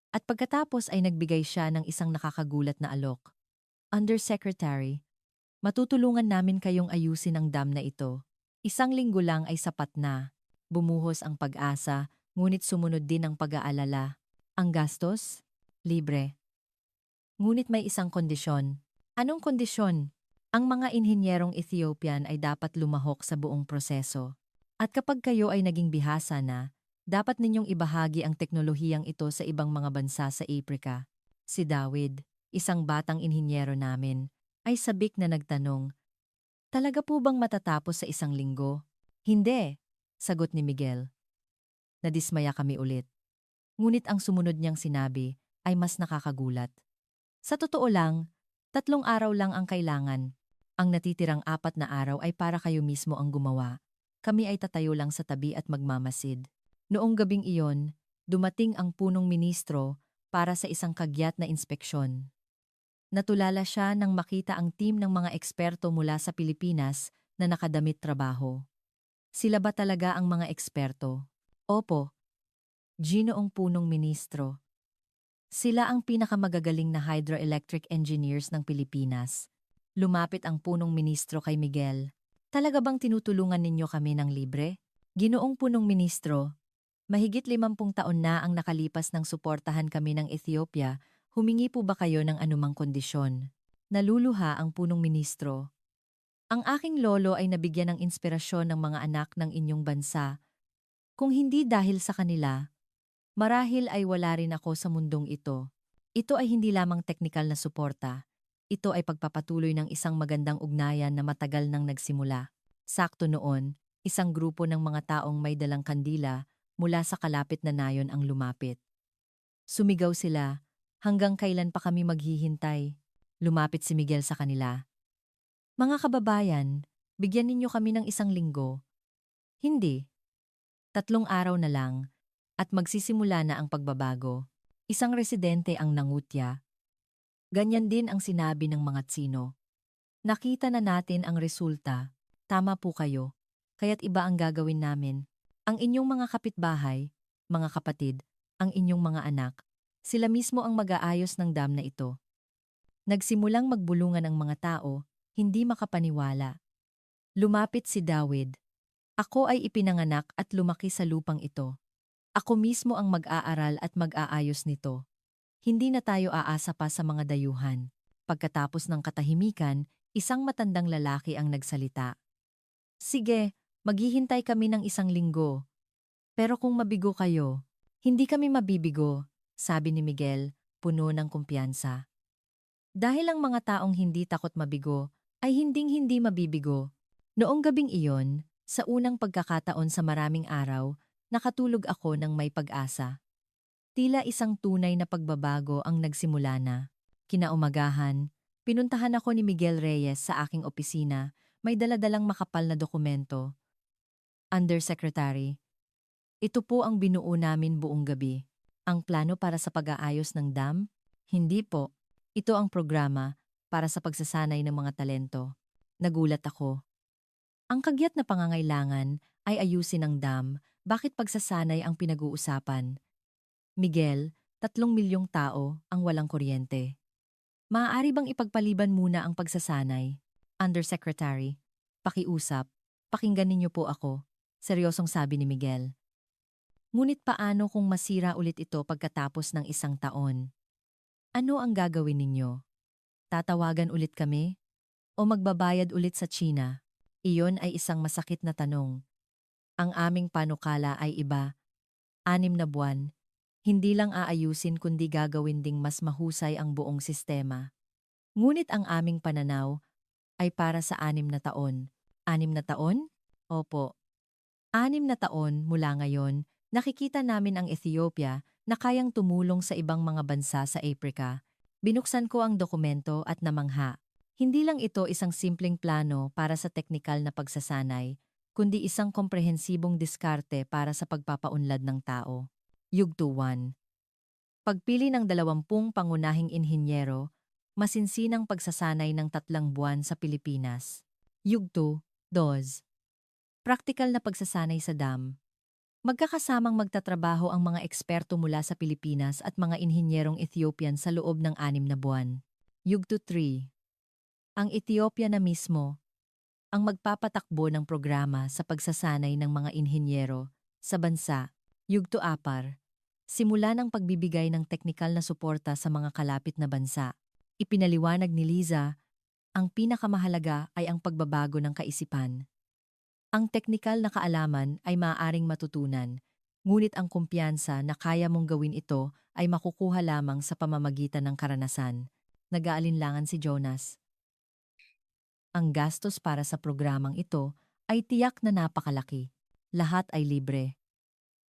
At pagkatapos ay nagbigay siya ng isang nakakagulat na alok. Undersecretary, matutulungan namin kayong ayusin ang dam na ito. Isang linggo lang ay sapat na. Bumuhos ang pag-asa, ngunit sumunod din ang pag-aalala. Ang gastos? Libre. Ngunit may isang kondisyon. Anong kondisyon? Ang mga inhinyerong Ethiopian ay dapat lumahok sa buong proseso. At kapag kayo ay naging bihasa na, dapat ninyong ibahagi ang teknolohiyang ito sa ibang mga bansa sa Aprika. Si David, isang batang inhinyero namin, ay sabik na nagtanong, talaga po bang matatapos sa isang linggo? Hindi, sagot ni Miguel. Nadismaya kami ulit. Ngunit ang sumunod niyang sinabi ay mas nakakagulat. Sa totoo lang, 3 araw lang ang kailangan. Ang natitirang 4 na araw ay para kayo mismo ang gumawa. Kami ay tatayo lang sa tabi at magmamasid. Noong gabing iyon, dumating ang punong ministro para sa isang kagyat na inspeksyon. Natulala siya nang makita ang team ng mga eksperto mula sa Pilipinas na nakadamit trabaho. Sila ba talaga ang mga eksperto? Opo, Ginoong punong ministro. Sila ang pinakamagagaling na hydroelectric engineers ng Pilipinas. Lumapit ang punong ministro kay Miguel. Talaga bang tinutulungan ninyo kami ng libre? Ginoong punong ministro, mahigit 50 taon na ang nakalipas ng suportahan kami ng Ethiopia, humingi po ba kayo ng anumang kondisyon? Naluluha ang punong ministro. Ang aking lolo ay nabigyan ng inspirasyon ng mga anak ng inyong bansa. Kung hindi dahil sa kanila, marahil ay wala rin ako sa mundong ito. Ito ay hindi lamang teknikal na suporta. Ito ay pagpapatuloy ng isang magandang ugnayan na matagal nang nagsimula. Sakto noon, isang grupo ng mga taong may dalang kandila mula sa kalapit na nayon ang lumapit. Sumigaw sila, hanggang kailan pa kami maghihintay? Lumapit si Miguel sa kanila. Mga kababayan, bigyan ninyo kami ng 1 linggo. Hindi. 3 araw na lang, at magsisimula na ang pagbabago. Isang residente ang nangutya. Ganyan din ang sinabi ng mga Tsino. Nakita na natin ang resulta. Tama po kayo. Kaya't iba ang gagawin namin. Ang inyong mga kapitbahay, mga kapatid, ang inyong mga anak, sila mismo ang mag-aayos ng dam na ito. Nagsimulang magbulungan ang mga tao, hindi makapaniwala. Lumapit si David. Ako ay ipinanganak at lumaki sa lupang ito. Ako mismo ang mag-aaral at mag-aayos nito. Hindi na tayo aasa pa sa mga dayuhan. Pagkatapos ng katahimikan, isang matandang lalaki ang nagsalita. Sige, maghihintay kami ng 1 linggo. Pero kung mabigo kayo, hindi kami mabibigo, sabi ni Miguel. puno ng kumpiyansa. Dahil ang mga taong hindi takot mabigo ay hinding-hindi mabibigo. Noong gabing iyon, sa unang pagkakataon sa maraming araw, nakatulog ako ng may pag-asa. Tila isang tunay na pagbabago ang nagsimula na. Kinaumagahan, pinuntahan ako ni Miguel Reyes sa aking opisina, may daladalang makapal na dokumento. Undersecretary, ito po ang binuo namin buong gabi. Ang plano para sa pag-aayos ng dam? Hindi po. Ito ang programa para sa pagsasanay ng mga talento. Nagulat ako. Ang kagyat na pangangailangan ay ayusin ang dam, bakit pagsasanay ang pinag-uusapan? Miguel, 3 milyong tao ang walang kuryente. Maaari bang ipagpaliban muna ang pagsasanay? Undersecretary, pakiusap, pakinggan ninyo po ako. Seryosong sabi ni Miguel. Ngunit paano kung masira ulit ito pagkatapos ng 1 taon? Ano ang gagawin ninyo? Tatawagan ulit kami? O magbabayad ulit sa China? Iyon ay isang masakit na tanong. Ang aming panukala ay iba. 6 na buwan. Hindi lang aayusin kundi gagawin ding mas mahusay ang buong sistema. Ngunit ang aming pananaw ay para sa 6 na taon. 6 na taon? Opo. 6 na taon mula ngayon, nakikita namin ang Ethiopia na kayang tumulong sa ibang mga bansa sa Africa. Binuksan ko ang dokumento at namangha. Hindi lang ito isang simpleng plano para sa teknikal na pagsasanay, kundi isang komprehensibong diskarte para sa pagpapaunlad ng tao. Yugto 1. Pagpili ng 20 pangunahing inhinyero, masinsinang pagsasanay ng 3 buwan sa Pilipinas. Yugto 2. Praktikal na pagsasanay sa dam. Magkakasamang magtatrabaho ang mga eksperto mula sa Pilipinas at mga inhinyerong Ethiopian sa loob ng 6 na buwan. Yugto 3. Ang Ethiopia na mismo ang magpapatakbo ng programa sa pagsasanay ng mga inhinyero sa bansa. Yugto 4. Simula ng pagbibigay ng teknikal na suporta sa mga kalapit na bansa. Ipinaliwanag ni Liza, ang pinakamahalaga ay ang pagbabago ng kaisipan. Ang teknikal na kaalaman ay maaaring matutunan, ngunit ang kumpiyansa na kaya mong gawin ito ay makukuha lamang sa pamamagitan ng karanasan. Nag-aalinlangan si Jonas. Ang gastos para sa programang ito ay tiyak na napakalaki. Lahat ay libre.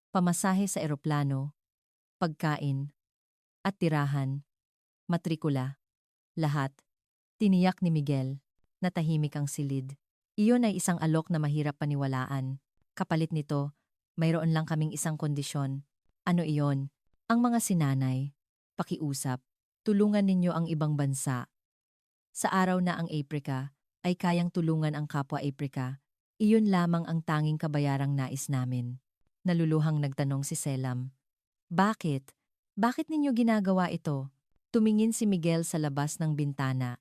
Pamasahe sa eroplano, pagkain, at tirahan, matrikula, lahat. Tiniyak ni Miguel, na tahimik ang silid. Iyon ay isang alok na mahirap paniwalaan. Kapalit nito, mayroon lang kaming isang kondisyon. Ano iyon? Ang mga sinanay, pakiusap, tulungan ninyo ang ibang bansa. Sa araw na ang Aprika ay kayang tulungan ang kapwa Aprika, iyon lamang ang tanging kabayarang nais namin. Naluluhang nagtanong si Selam. Bakit? Bakit ninyo ginagawa ito? Tumingin si Miguel sa labas ng bintana.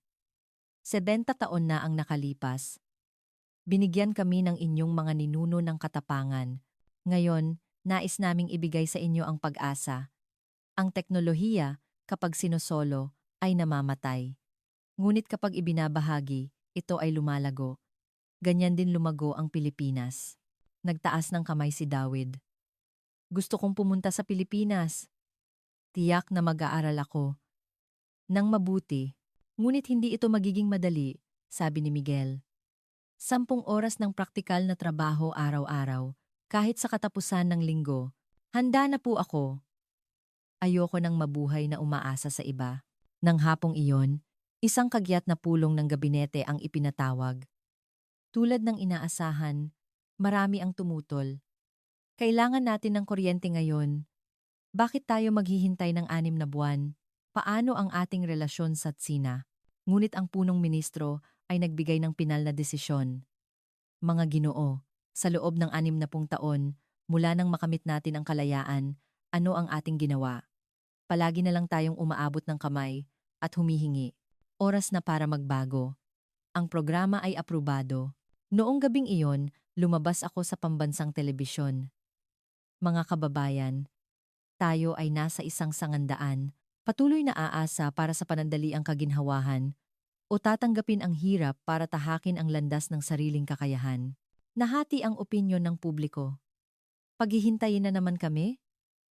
70 taon na ang nakalipas. Binigyan kami ng inyong mga ninuno ng katapangan. Ngayon, nais naming ibigay sa inyo ang pag-asa. Ang teknolohiya, kapag sinosolo, ay namamatay. Ngunit kapag ibinabahagi, ito ay lumalago. Ganyan din lumago ang Pilipinas. Nagtaas ng kamay si Dawid. Gusto kong pumunta sa Pilipinas. Tiyak na mag-aaral ako. Nang mabuti, ngunit hindi ito magiging madali, sabi ni Miguel. 10 oras ng praktikal na trabaho araw-araw, kahit sa katapusan ng linggo. Handa na po ako. Ayoko nang mabuhay na umaasa sa iba. Nang hapong iyon, isang kagyat na pulong ng gabinete ang ipinatawag. Tulad ng inaasahan, marami ang tumutol. Kailangan natin ng kuryente ngayon. Bakit tayo maghihintay ng 6 na buwan? Paano ang ating relasyon sa Tsina? Ngunit ang punong ministro ay nagbigay ng pinal na desisyon. Mga Ginoo, sa loob ng 60 taon, mula nang makamit natin ang kalayaan, ano ang ating ginawa? Palagi na lang tayong umaabot ng kamay at humihingi. Oras na para magbago. Ang programa ay aprobado. Noong gabing iyon, lumabas ako sa pambansang telebisyon. Mga kababayan, tayo ay nasa isang sangandaan, patuloy na aasa para sa panandaliang kaginhawahan, o tatanggapin ang hirap para tahakin ang landas ng sariling kakayahan. Nahati ang opinyon ng publiko. Paghihintayin na naman kami?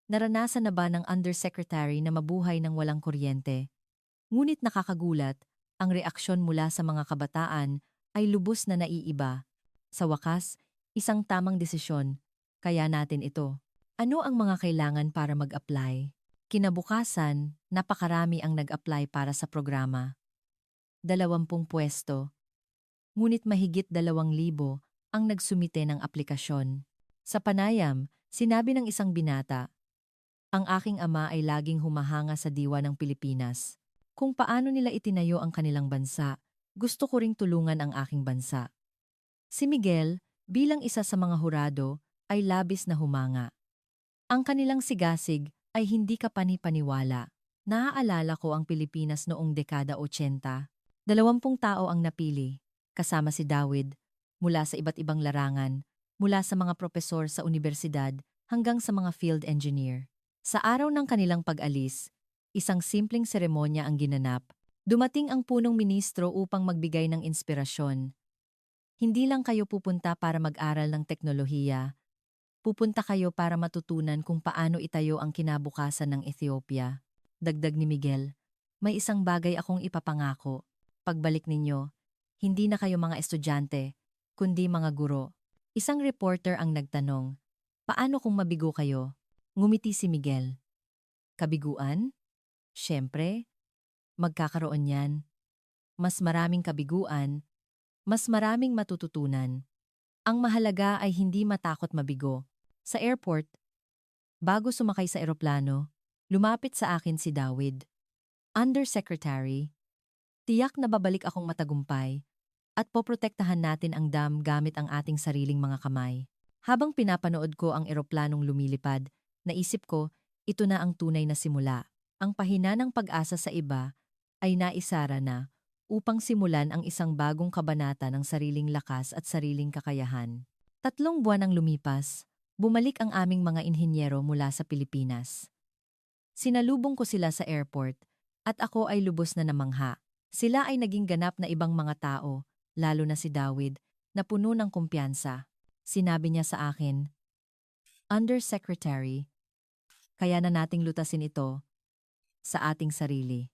Naranasan na ba ng undersecretary na mabuhay ng walang kuryente? Ngunit nakakagulat, ang reaksyon mula sa mga kabataan ay lubos na naiiba. Sa wakas, isang tamang desisyon. Kaya natin ito. Ano ang mga kailangan para mag-apply? Kinabukasan, napakarami ang nag-apply para sa programa. 20 pwesto. Ngunit mahigit 2,000 ang nagsumite ng aplikasyon. Sa panayam, sinabi ng isang binata, ang aking ama ay laging humahanga sa diwa ng Pilipinas. Kung paano nila itinayo ang kanilang bansa, gusto ko ring tulungan ang aking bansa. Si Miguel, bilang isa sa mga hurado, ay labis na humanga. Ang kanilang sigasig ay hindi kapani-paniwala. Naaalala ko ang Pilipinas noong dekada 80. 20 tao ang napili, kasama si Dawid, mula sa iba't ibang larangan, mula sa mga propesor sa universidad hanggang sa mga field engineer. Sa araw ng kanilang pag-alis, isang simpleng seremonya ang ginanap. Dumating ang punong ministro upang magbigay ng inspirasyon. Hindi lang kayo pupunta para mag-aral ng teknolohiya. Pupunta kayo para matutunan kung paano itayo ang kinabukasan ng Ethiopia. Dagdag ni Miguel, may isang bagay akong ipapangako. Pagbalik ninyo, hindi na kayo mga estudyante, kundi mga guro. Isang reporter ang nagtanong, paano kung mabigo kayo? Ngumiti si Miguel. Kabiguan? Siyempre, magkakaroon yan. Mas maraming kabiguan, mas maraming matututunan. Ang mahalaga ay hindi matakot mabigo. Sa airport, bago sumakay sa eroplano, lumapit sa akin si Dawid. Undersecretary, tiyak na babalik akong matagumpay at poprotektahan natin ang dam gamit ang ating sariling mga kamay. Habang pinapanood ko ang eroplanong lumilipad, naisip ko, ito na ang tunay na simula. Ang pahina ng pag-asa sa iba ay naisara na upang simulan ang isang bagong kabanata ng sariling lakas at sariling kakayahan. 3 buwan ang lumipas, bumalik ang aming mga inhinyero mula sa Pilipinas. Sinalubong ko sila sa airport at ako ay lubos na namangha. Sila ay naging ganap na ibang mga tao, lalo na si Dawid, na puno ng kumpiyansa. Sinabi niya sa akin, Undersecretary, kaya na nating lutasin ito sa ating sarili.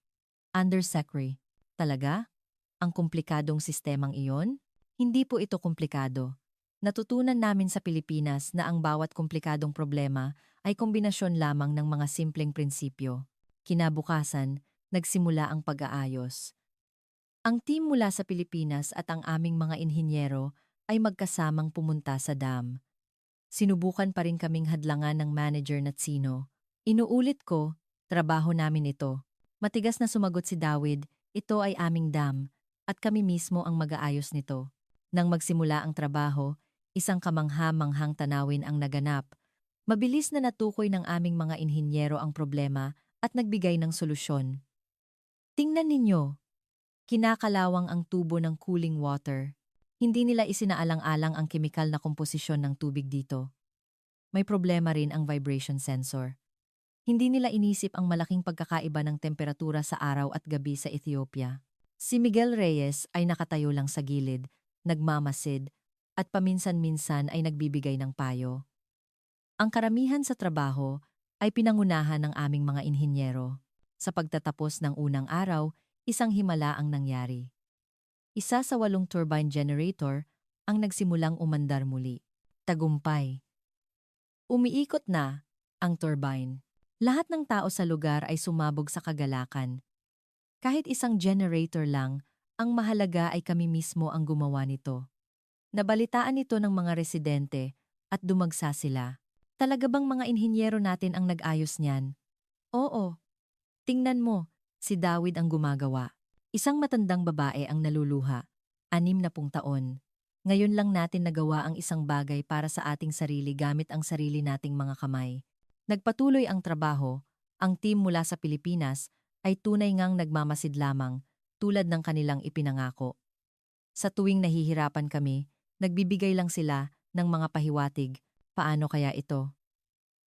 Undersecretary, talaga? Ang komplikadong sistemang iyon? Hindi po ito komplikado. Natutunan namin sa Pilipinas na ang bawat komplikadong problema ay kombinasyon lamang ng mga simpleng prinsipyo. Kinabukasan, nagsimula ang pag-aayos. Ang team mula sa Pilipinas at ang aming mga inhinyero ay magkasamang pumunta sa dam. Sinubukan pa rin kaming hadlangan ng manager na Tsino. Inuulit ko, trabaho namin ito. Matigas na sumagot si Dawid, ito ay aming dam, at kami mismo ang mag-aayos nito. Nang magsimula ang trabaho, isang kamangha-manghang tanawin ang naganap. Mabilis na natukoy ng aming mga inhinyero ang problema at nagbigay ng solusyon. Tingnan ninyo, kinakalawang ang tubo ng cooling water. Hindi nila isinaalang-alang ang kemikal na komposisyon ng tubig dito. May problema rin ang vibration sensor. Hindi nila inisip ang malaking pagkakaiba ng temperatura sa araw at gabi sa Ethiopia. Si Miguel Reyes ay nakatayo lang sa gilid, nagmamasid, at paminsan-minsan ay nagbibigay ng payo. Ang karamihan sa trabaho ay pinangunahan ng aming mga inhinyero. Sa pagtatapos ng unang araw, isang himala ang nangyari. Isa sa 8 turbine generator ang nagsimulang umandar muli. Tagumpay. Umiikot na ang turbine. Lahat ng tao sa lugar ay sumabog sa kagalakan. Kahit isang generator lang, ang mahalaga ay kami mismo ang gumawa nito. Nabalitaan ito ng mga residente at dumagsa sila. Talaga bang mga inhinyero natin ang nag-ayos niyan? Oo. Tingnan mo, si Dawid ang gumagawa. Isang matandang babae ang naluluha, 60 taon. Ngayon lang natin nagawa ang isang bagay para sa ating sarili gamit ang sarili nating mga kamay. Nagpatuloy ang trabaho, ang team mula sa Pilipinas ay tunay ngang nagmamasid lamang tulad ng kanilang ipinangako. Sa tuwing nahihirapan kami, nagbibigay lang sila ng mga pahiwatig. Paano kaya ito?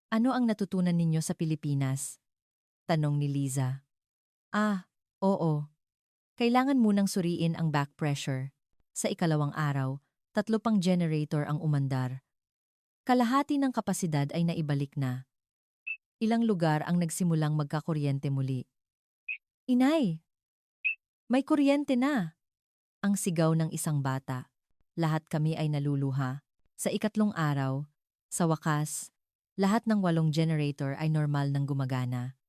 Ano ang natutunan ninyo sa Pilipinas? Tanong ni Liza. Oo. Kailangan munang suriin ang back pressure. Sa ikalawang araw, 3 pang generator ang umandar. Kalahati ng kapasidad ay naibalik na. ilang lugar ang nagsimulang magkakuryente muli. Inay, may kuryente na! Ang sigaw ng isang bata. Lahat kami ay naluluha. Sa ikatlong araw, sa wakas, lahat ng 8 generator ay normal nang gumagana.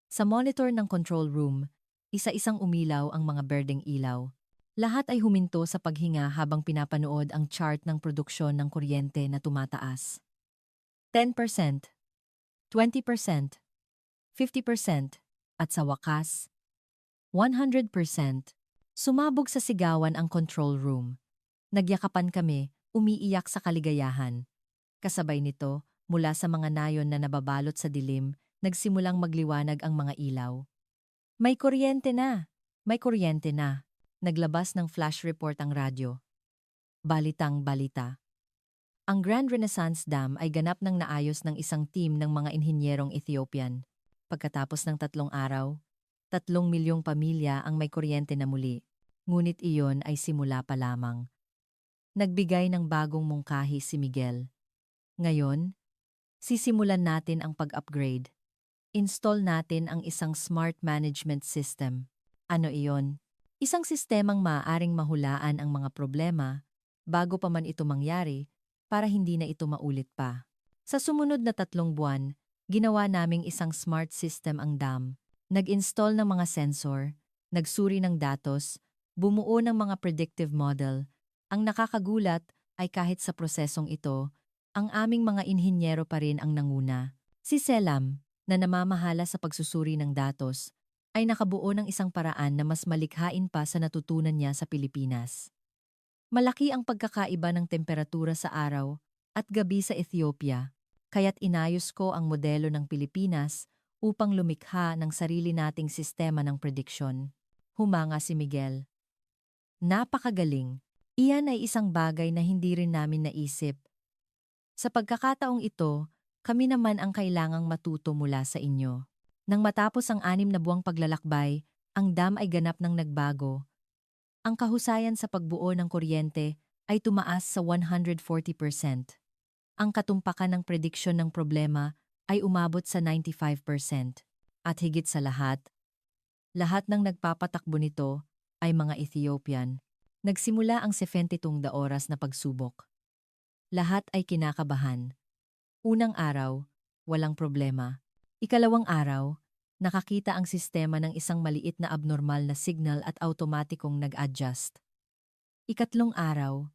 Sa monitor ng control room, isa-isang umilaw ang mga berdeng ilaw. Lahat ay huminto sa paghinga habang pinapanood ang chart ng produksyon ng kuryente na tumataas. 10%, 20%, 50%, at sa wakas, 100%. Sumabog sa sigawan ang control room. Nagyakapan kami, umiiyak sa kaligayahan. Kasabay nito, mula sa mga nayon na nababalot sa dilim, nagsimulang magliwanag ang mga ilaw. May kuryente na! May kuryente na! Naglabas ng flash report ang radyo. Balitang balita. Ang Grand Renaissance Dam ay ganap ng naayos ng isang team ng mga inhinyerong Ethiopian. Pagkatapos ng 3 araw, 3 milyong pamilya ang may kuryente na muli. Ngunit iyon ay simula pa lamang. Nagbigay ng bagong mungkahi si Miguel. Ngayon, sisimulan natin ang pag-upgrade. Install natin ang isang smart management system. Ano iyon? Isang sistemang maaaring mahulaan ang mga problema bago pa man ito mangyari para hindi na ito maulit pa. Sa sumunod na 3 buwan, ginawa naming isang smart system ang dam. Nag-install ng mga sensor, nagsuri ng datos, bumuo ng mga predictive model. Ang nakakagulat ay kahit sa prosesong ito, ang aming mga inhinyero pa rin ang nanguna. Si Selam, na namamahala sa pagsusuri ng datos, ay nakabuo ng isang paraan na mas malikhain pa sa natutunan niya sa Pilipinas. Malaki ang pagkakaiba ng temperatura sa araw at gabi sa Ethiopia, kaya't inayos ko ang modelo ng Pilipinas upang lumikha ng sarili nating sistema ng prediksyon. Humanga si Miguel. Napakagaling. Iyan ay isang bagay na hindi rin namin naisip. Sa pagkakataong ito, kami naman ang kailangang matuto mula sa inyo. Nang matapos ang 6 na buwang paglalakbay, ang dam ay ganap ng nagbago. Ang kahusayan sa pagbuo ng kuryente ay tumaas sa 140%. Ang katumpakan ng prediksyon ng problema ay umabot sa 95%. At higit sa lahat ng nagpapatakbo nito ay mga Ethiopian. Nagsimula ang 72 oras na pagsubok. Lahat ay kinakabahan. Unang araw, walang problema. Ikalawang araw, nakakita ang sistema ng isang maliit na abnormal na signal at automatikong nag-adjust. Ikatlong araw,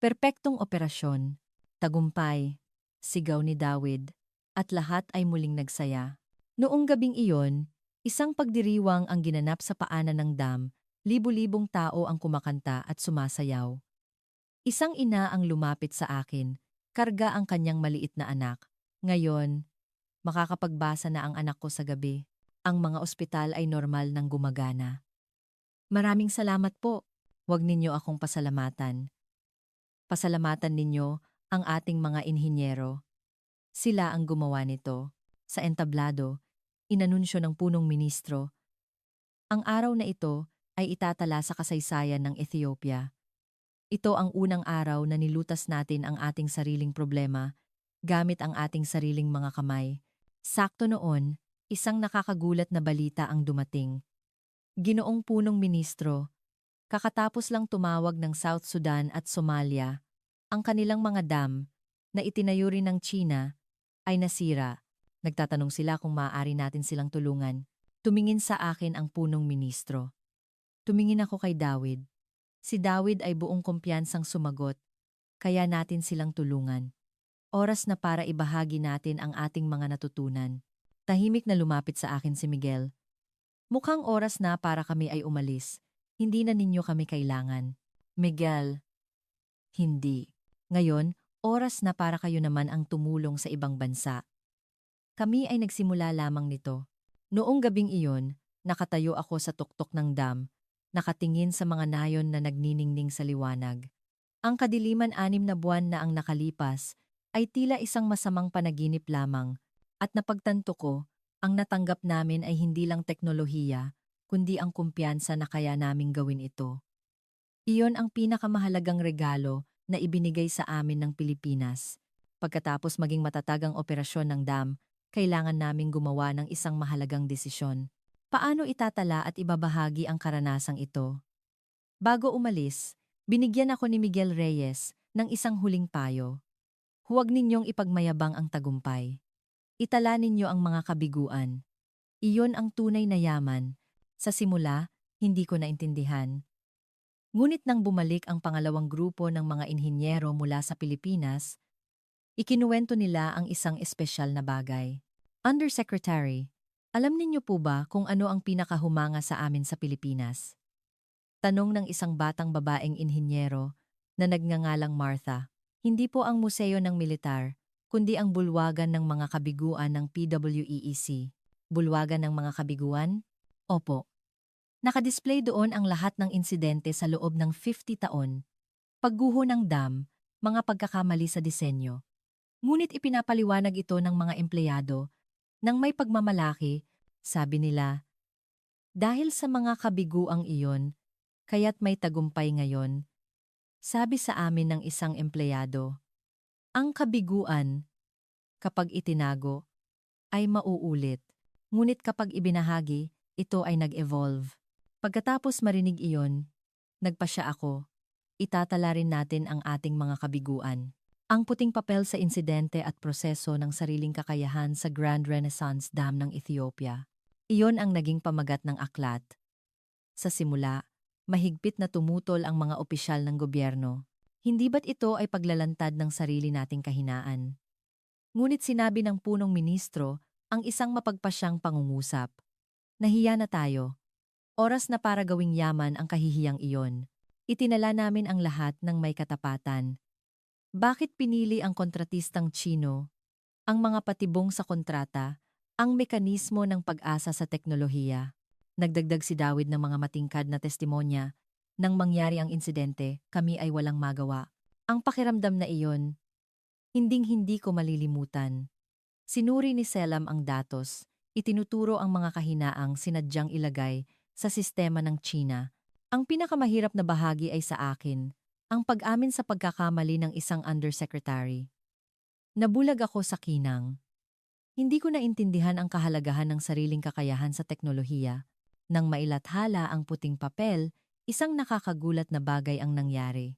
perpektong operasyon, tagumpay, sigaw ni Dawid, at lahat ay muling nagsaya. Noong gabing iyon, isang pagdiriwang ang ginanap sa paanan ng dam, libu-libong tao ang kumakanta at sumasayaw. Isang ina ang lumapit sa akin, karga ang kanyang maliit na anak. Ngayon, makakapagbasa na ang anak ko sa gabi. Ang mga ospital ay normal nang gumagana. Maraming salamat po. Huwag ninyo akong pasalamatan. Pasalamatan ninyo ang ating mga inhinyero. Sila ang gumawa nito. Sa entablado, inanunsyo ng punong ministro. Ang araw na ito ay itatala sa kasaysayan ng Ethiopia. Ito ang unang araw na nilutas natin ang ating sariling problema gamit ang ating sariling mga kamay. Sakto noon, isang nakakagulat na balita ang dumating. Ginoong punong ministro, kakatapos lang tumawag ng South Sudan at Somalia, ang kanilang mga dam na itinayo rin ng China ay nasira. Nagtatanong sila kung maaari natin silang tulungan. Tumingin sa akin ang punong ministro. Tumingin ako kay Dawid. Si Dawid ay buong kumpiyansang sumagot, kaya natin silang tulungan. Oras na para ibahagi natin ang ating mga natutunan. Tahimik na lumapit sa akin si Miguel. Mukhang oras na para kami ay umalis. Hindi na ninyo kami kailangan. Miguel, hindi. Ngayon, oras na para kayo naman ang tumulong sa ibang bansa. Kami ay nagsimula lamang nito. Noong gabing iyon, nakatayo ako sa tuktok ng dam, nakatingin sa mga nayon na nagniningning sa liwanag. Ang kadiliman 6 na buwan na ang nakalipas ay tila isang masamang panaginip lamang at napagtanto ko, ang natanggap namin ay hindi lang teknolohiya, kundi ang kumpiyansa na kaya naming gawin ito. Iyon ang pinakamahalagang regalo na ibinigay sa amin ng Pilipinas. Pagkatapos maging matatag ang operasyon ng dam, kailangan naming gumawa ng isang mahalagang desisyon. Paano itatala at ibabahagi ang karanasang ito? Bago umalis, binigyan ako ni Miguel Reyes ng isang huling payo. Huwag ninyong ipagmayabang ang tagumpay. Itala ninyo ang mga kabiguan. Iyon ang tunay na yaman. Sa simula, hindi ko naintindihan. Ngunit nang bumalik ang pangalawang grupo ng mga inhinyero mula sa Pilipinas, ikinuwento nila ang isang espesyal na bagay. Undersecretary, alam ninyo po ba kung ano ang pinakahumanga sa amin sa Pilipinas? Tanong ng isang batang babaeng inhinyero na nagngangalang Martha. Hindi po ang museo ng militar, kundi ang bulwagan ng mga kabiguan ng PWEEC. Bulwagan ng mga kabiguan? Opo. Nakadisplay doon ang lahat ng insidente sa loob ng 50 taon. Pagguho ng dam, mga pagkakamali sa disenyo. Ngunit ipinapaliwanag ito ng mga empleyado nang may pagmamalaki, sabi nila. Dahil sa mga kabiguang iyon, kaya't may tagumpay ngayon. Sabi sa amin ng isang empleyado, ang kabiguan, kapag itinago, ay mauulit. Ngunit kapag ibinahagi, ito ay nag-evolve. Pagkatapos marinig iyon, nagpasya ako. Itatala rin natin ang ating mga kabiguan. Ang puting papel sa insidente at proseso ng sariling kakayahan sa Grand Renaissance Dam ng Ethiopia. Iyon ang naging pamagat ng aklat. Sa simula, mahigpit na tumutol ang mga opisyal ng gobyerno. Hindi ba't ito ay paglalantad ng sarili nating kahinaan? Ngunit sinabi ng punong ministro ang isang mapagpasyang pangungusap. Nahiya na tayo. Oras na para gawing yaman ang kahihiyang iyon. Itinala namin ang lahat ng may katapatan. Bakit pinili ang kontratistang Tsino, ang mga patibong sa kontrata, ang mekanismo ng pag-asa sa teknolohiya? Nagdagdag si David ng mga matingkad na testimonya. Nang mangyari ang insidente, kami ay walang magawa. Ang pakiramdam na iyon, hinding-hindi ko malilimutan. Sinuri ni Selam ang datos, itinuturo ang mga kahinaang sinadyang ilagay sa sistema ng Tsina. Ang pinakamahirap na bahagi ay sa akin, ang pag-amin sa pagkakamali ng isang undersecretary. Nabulag ako sa kinang. Hindi ko naintindihan ang kahalagahan ng sariling kakayahan sa teknolohiya. Nang mailathala ang puting papel, isang nakakagulat na bagay ang nangyari.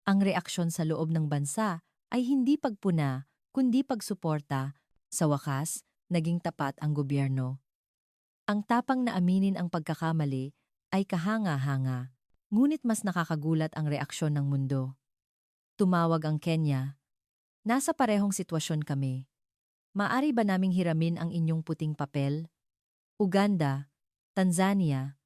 Ang reaksyon sa loob ng bansa ay hindi pagpuna, kundi pagsuporta. Sa wakas, naging tapat ang gobyerno. Ang tapang na aminin ang pagkakamali ay kahanga-hanga, ngunit mas nakakagulat ang reaksyon ng mundo. Tumawag ang Kenya. Nasa parehong sitwasyon kami. Maari ba naming hiramin ang inyong puting papel? Uganda, Tanzania,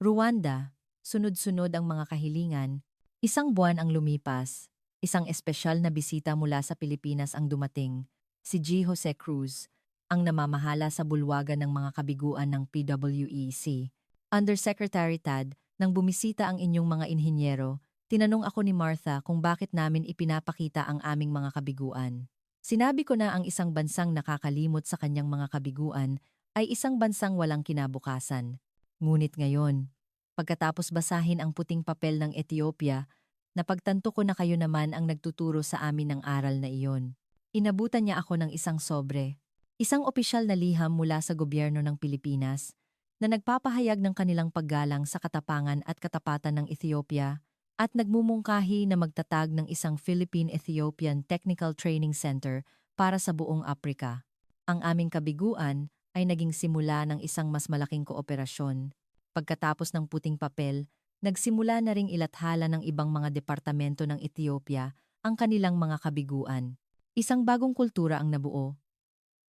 Rwanda, sunod-sunod ang mga kahilingan. Isang buwan ang lumipas. Isang espesyal na bisita mula sa Pilipinas ang dumating, si G. Jose Cruz, ang namamahala sa bulwagan ng mga kabiguan ng PWEC. Undersecretary Tad, nang bumisita ang inyong mga inhinyero, tinanong ako ni Martha kung bakit namin ipinapakita ang aming mga kabiguan. Sinabi ko na ang isang bansang nakakalimot sa kanyang mga kabiguan ay isang bansang walang kinabukasan. Ngunit ngayon, pagkatapos basahin ang puting papel ng Ethiopia, napagtanto ko na kayo naman ang nagtuturo sa amin ng aral na iyon. Inabutan niya ako ng isang sobre. Isang opisyal na liham mula sa gobyerno ng Pilipinas na nagpapahayag ng kanilang paggalang sa katapangan at katapatan ng Ethiopia at nagmumungkahi na magtatag ng isang Philippine-Ethiopian Technical Training Center para sa buong Aprika. Ang aming kabiguan ay naging simula ng isang mas malaking kooperasyon. Pagkatapos ng puting papel, nagsimula na ring ilathala ng ibang mga departamento ng Ethiopia ang kanilang mga kabiguan. Isang bagong kultura ang nabuo.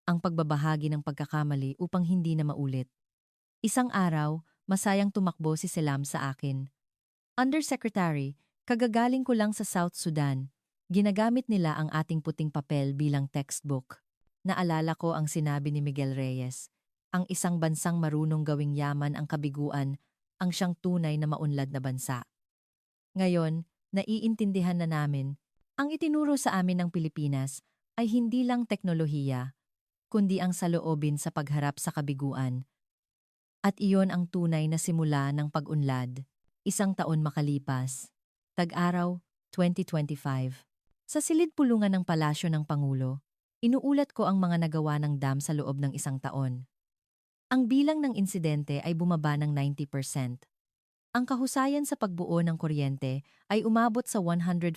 Ang pagbabahagi ng pagkakamali upang hindi na maulit. Isang araw, masayang tumakbo si Selam sa akin. Undersecretary, kagagaling ko lang sa South Sudan. Ginagamit nila ang ating puting papel bilang textbook. Naalala ko ang sinabi ni Miguel Reyes. Ang isang bansang marunong gawing yaman ang kabiguan, ang siyang tunay na maunlad na bansa. Ngayon, naiintindihan na namin, ang itinuro sa amin ng Pilipinas ay hindi lang teknolohiya, kundi ang saloobin sa pagharap sa kabiguan. At iyon ang tunay na simula ng pag-unlad. Isang taon makalipas. Tag-araw, 2025. Sa silid pulungan ng palasyo ng Pangulo, Inuulat ko ang mga nagawa ng dam sa loob ng isang taon. Ang bilang ng insidente ay bumaba ng 90%. Ang kahusayan sa pagbuo ng kuryente ay umabot sa 140%.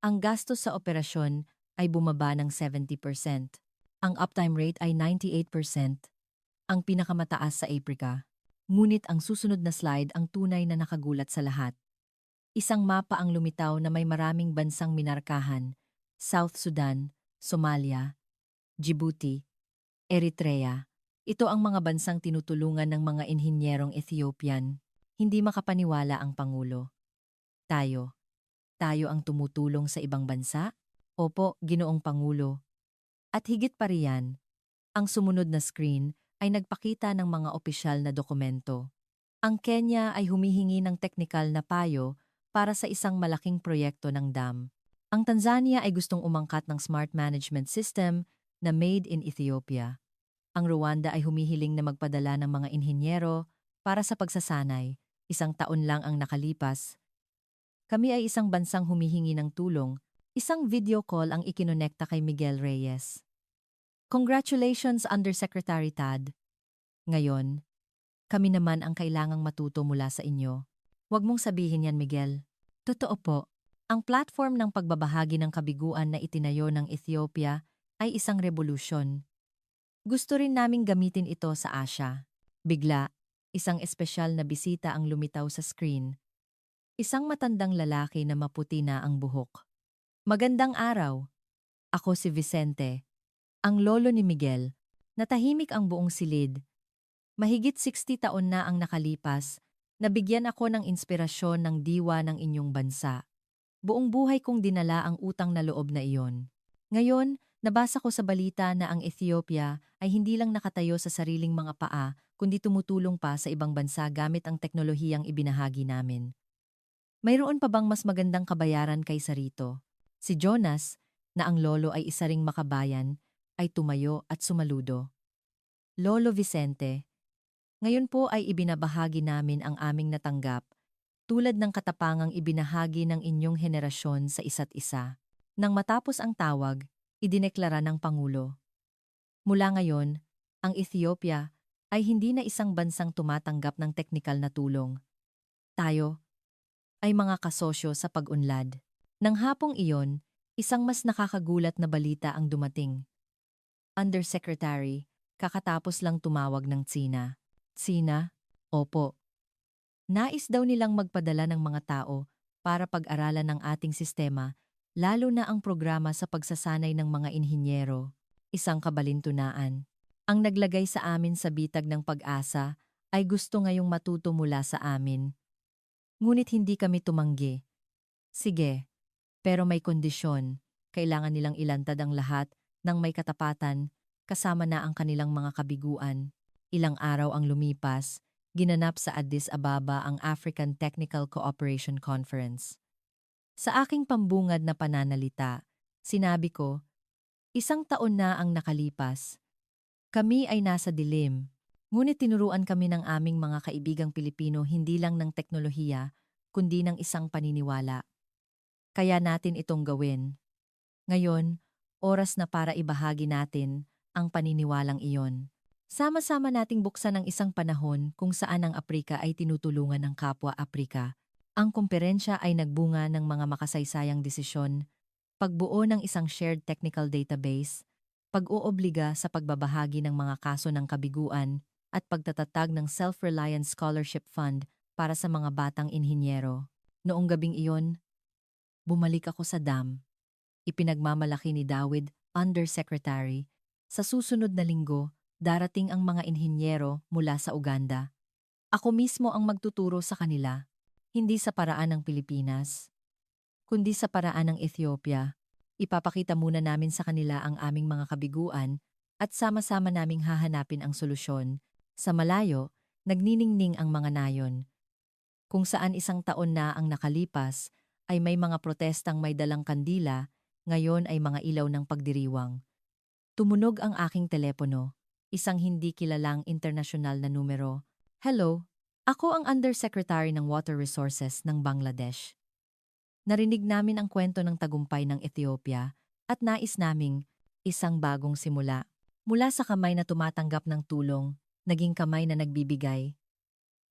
Ang gastos sa operasyon ay bumaba ng 70%. Ang uptime rate ay 98%, ang pinakamataas sa Aprika. Ngunit ang susunod na slide ang tunay na nakagulat sa lahat. Isang mapa ang lumitaw na may maraming bansang minarkahan: South Sudan, Somalia, Djibouti, Eritrea. Ito ang mga bansang tinutulungan ng mga inhinyerong Ethiopian. Hindi makapaniwala ang Pangulo. Tayo. Tayo ang tumutulong sa ibang bansa? Opo, Ginoong Pangulo. At higit pa riyan, ang sumunod na screen ay nagpakita ng mga opisyal na dokumento. Ang Kenya ay humihingi ng teknikal na payo para sa isang malaking proyekto ng dam. Ang Tanzania ay gustong umangkat ng smart management system na made in Ethiopia. Ang Rwanda ay humihiling na magpadala ng mga inhinyero para sa pagsasanay. Isang taon lang ang nakalipas. Kami ay isang bansang humihingi ng tulong. Isang video call ang ikinonekta kay Miguel Reyes. Congratulations, Undersecretary Tad. Ngayon, kami naman ang kailangang matuto mula sa inyo. Huwag mong sabihin yan, Miguel. Totoo po. Ang platform ng pagbabahagi ng kabiguan na itinayo ng Ethiopia ay isang revolusyon. Gusto rin naming gamitin ito sa Asia. Bigla, isang espesyal na bisita ang lumitaw sa screen. Isang matandang lalaki na maputi na ang buhok. Magandang araw. Ako si Vicente, ang lolo ni Miguel. Natahimik ang buong silid. Mahigit 60 taon na ang nakalipas, nabigyan ako ng inspirasyon ng diwa ng inyong bansa. Buong buhay kong dinala ang utang na loob na iyon. Ngayon, nabasa ko sa balita na ang Ethiopia ay hindi lang nakatayo sa sariling mga paa, kundi tumutulong pa sa ibang bansa gamit ang teknolohiyang ibinahagi namin. Mayroon pa bang mas magandang kabayaran kaysa rito? Si Jonas, na ang lolo ay isa ring makabayan, ay tumayo at sumaludo. Lolo Vicente, ngayon po ay ibinabahagi namin ang aming natanggap, tulad ng katapangang ibinahagi ng inyong henerasyon sa isa't isa. Nang matapos ang tawag, idineklara ng Pangulo. Mula ngayon, ang Ethiopia ay hindi na isang bansang tumatanggap ng teknikal na tulong. Tayo ay mga kasosyo sa pag-unlad. Nang hapong iyon, isang mas nakakagulat na balita ang dumating. Undersecretary, kakatapos lang tumawag ng Tsina. Tsina? Opo. Nais daw nilang magpadala ng mga tao para pag-aralan ng ating sistema, lalo na ang programa sa pagsasanay ng mga inhinyero. Isang kabalintunaan. Ang naglagay sa amin sa bitag ng pag-asa ay gusto ngayong matuto mula sa amin. Ngunit hindi kami tumanggi. Sige, pero may kondisyon. Kailangan nilang ilantad ang lahat ng may katapatan, kasama na ang kanilang mga kabiguan. Ilang araw ang lumipas, ginanap sa Addis Ababa ang African Technical Cooperation Conference. Sa aking pambungad na pananalita, sinabi ko, isang taon na ang nakalipas. Kami ay nasa dilim, ngunit tinuruan kami ng aming mga kaibigang Pilipino hindi lang ng teknolohiya, kundi ng isang paniniwala. Kaya natin itong gawin. Ngayon, oras na para ibahagi natin ang paniniwalang iyon. Sama-sama nating buksan ang isang panahon kung saan ang Aprika ay tinutulungan ng kapwa Aprika. Ang komperensya ay nagbunga ng mga makasaysayang desisyon, pagbuo ng isang shared technical database, pag-oobliga sa pagbabahagi ng mga kaso ng kabiguan, at pagtatatag ng Self-Reliance Scholarship Fund para sa mga batang inhinyero. Noong gabing iyon, bumalik ako sa dam. Ipinagmamalaki ni David, Undersecretary, sa susunod na linggo, darating ang mga inhinyero mula sa Uganda. Ako mismo ang magtuturo sa kanila, hindi sa paraan ng Pilipinas, kundi sa paraan ng Ethiopia. Ipapakita muna namin sa kanila ang aming mga kabiguan at sama-sama naming hahanapin ang solusyon. Sa malayo, nagniningning ang mga nayon. Kung saan isang taon na ang nakalipas, ay may mga protestang may dalang kandila, ngayon ay mga ilaw ng pagdiriwang. Tumunog ang aking telepono, isang hindi kilalang internasyonal na numero. Hello, ako ang Undersecretary ng Water Resources ng Bangladesh. Narinig namin ang kwento ng tagumpay ng Ethiopia At nais naming isang bagong simula. Mula sa kamay na tumatanggap ng tulong, naging kamay na nagbibigay.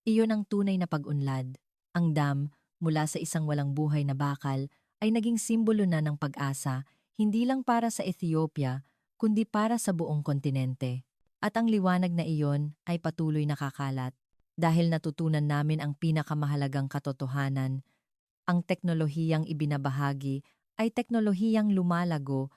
Iyon ang tunay na pag-unlad. Ang dam, mula sa isang walang buhay na bakal, ay naging simbolo na ng pag-asa, hindi lang para sa Ethiopia, kundi para sa buong kontinente. At ang liwanag na iyon ay patuloy nakakalat dahil natutunan namin ang pinakamahalagang katotohanan. Ang teknolohiyang ibinabahagi ay teknolohiyang lumalago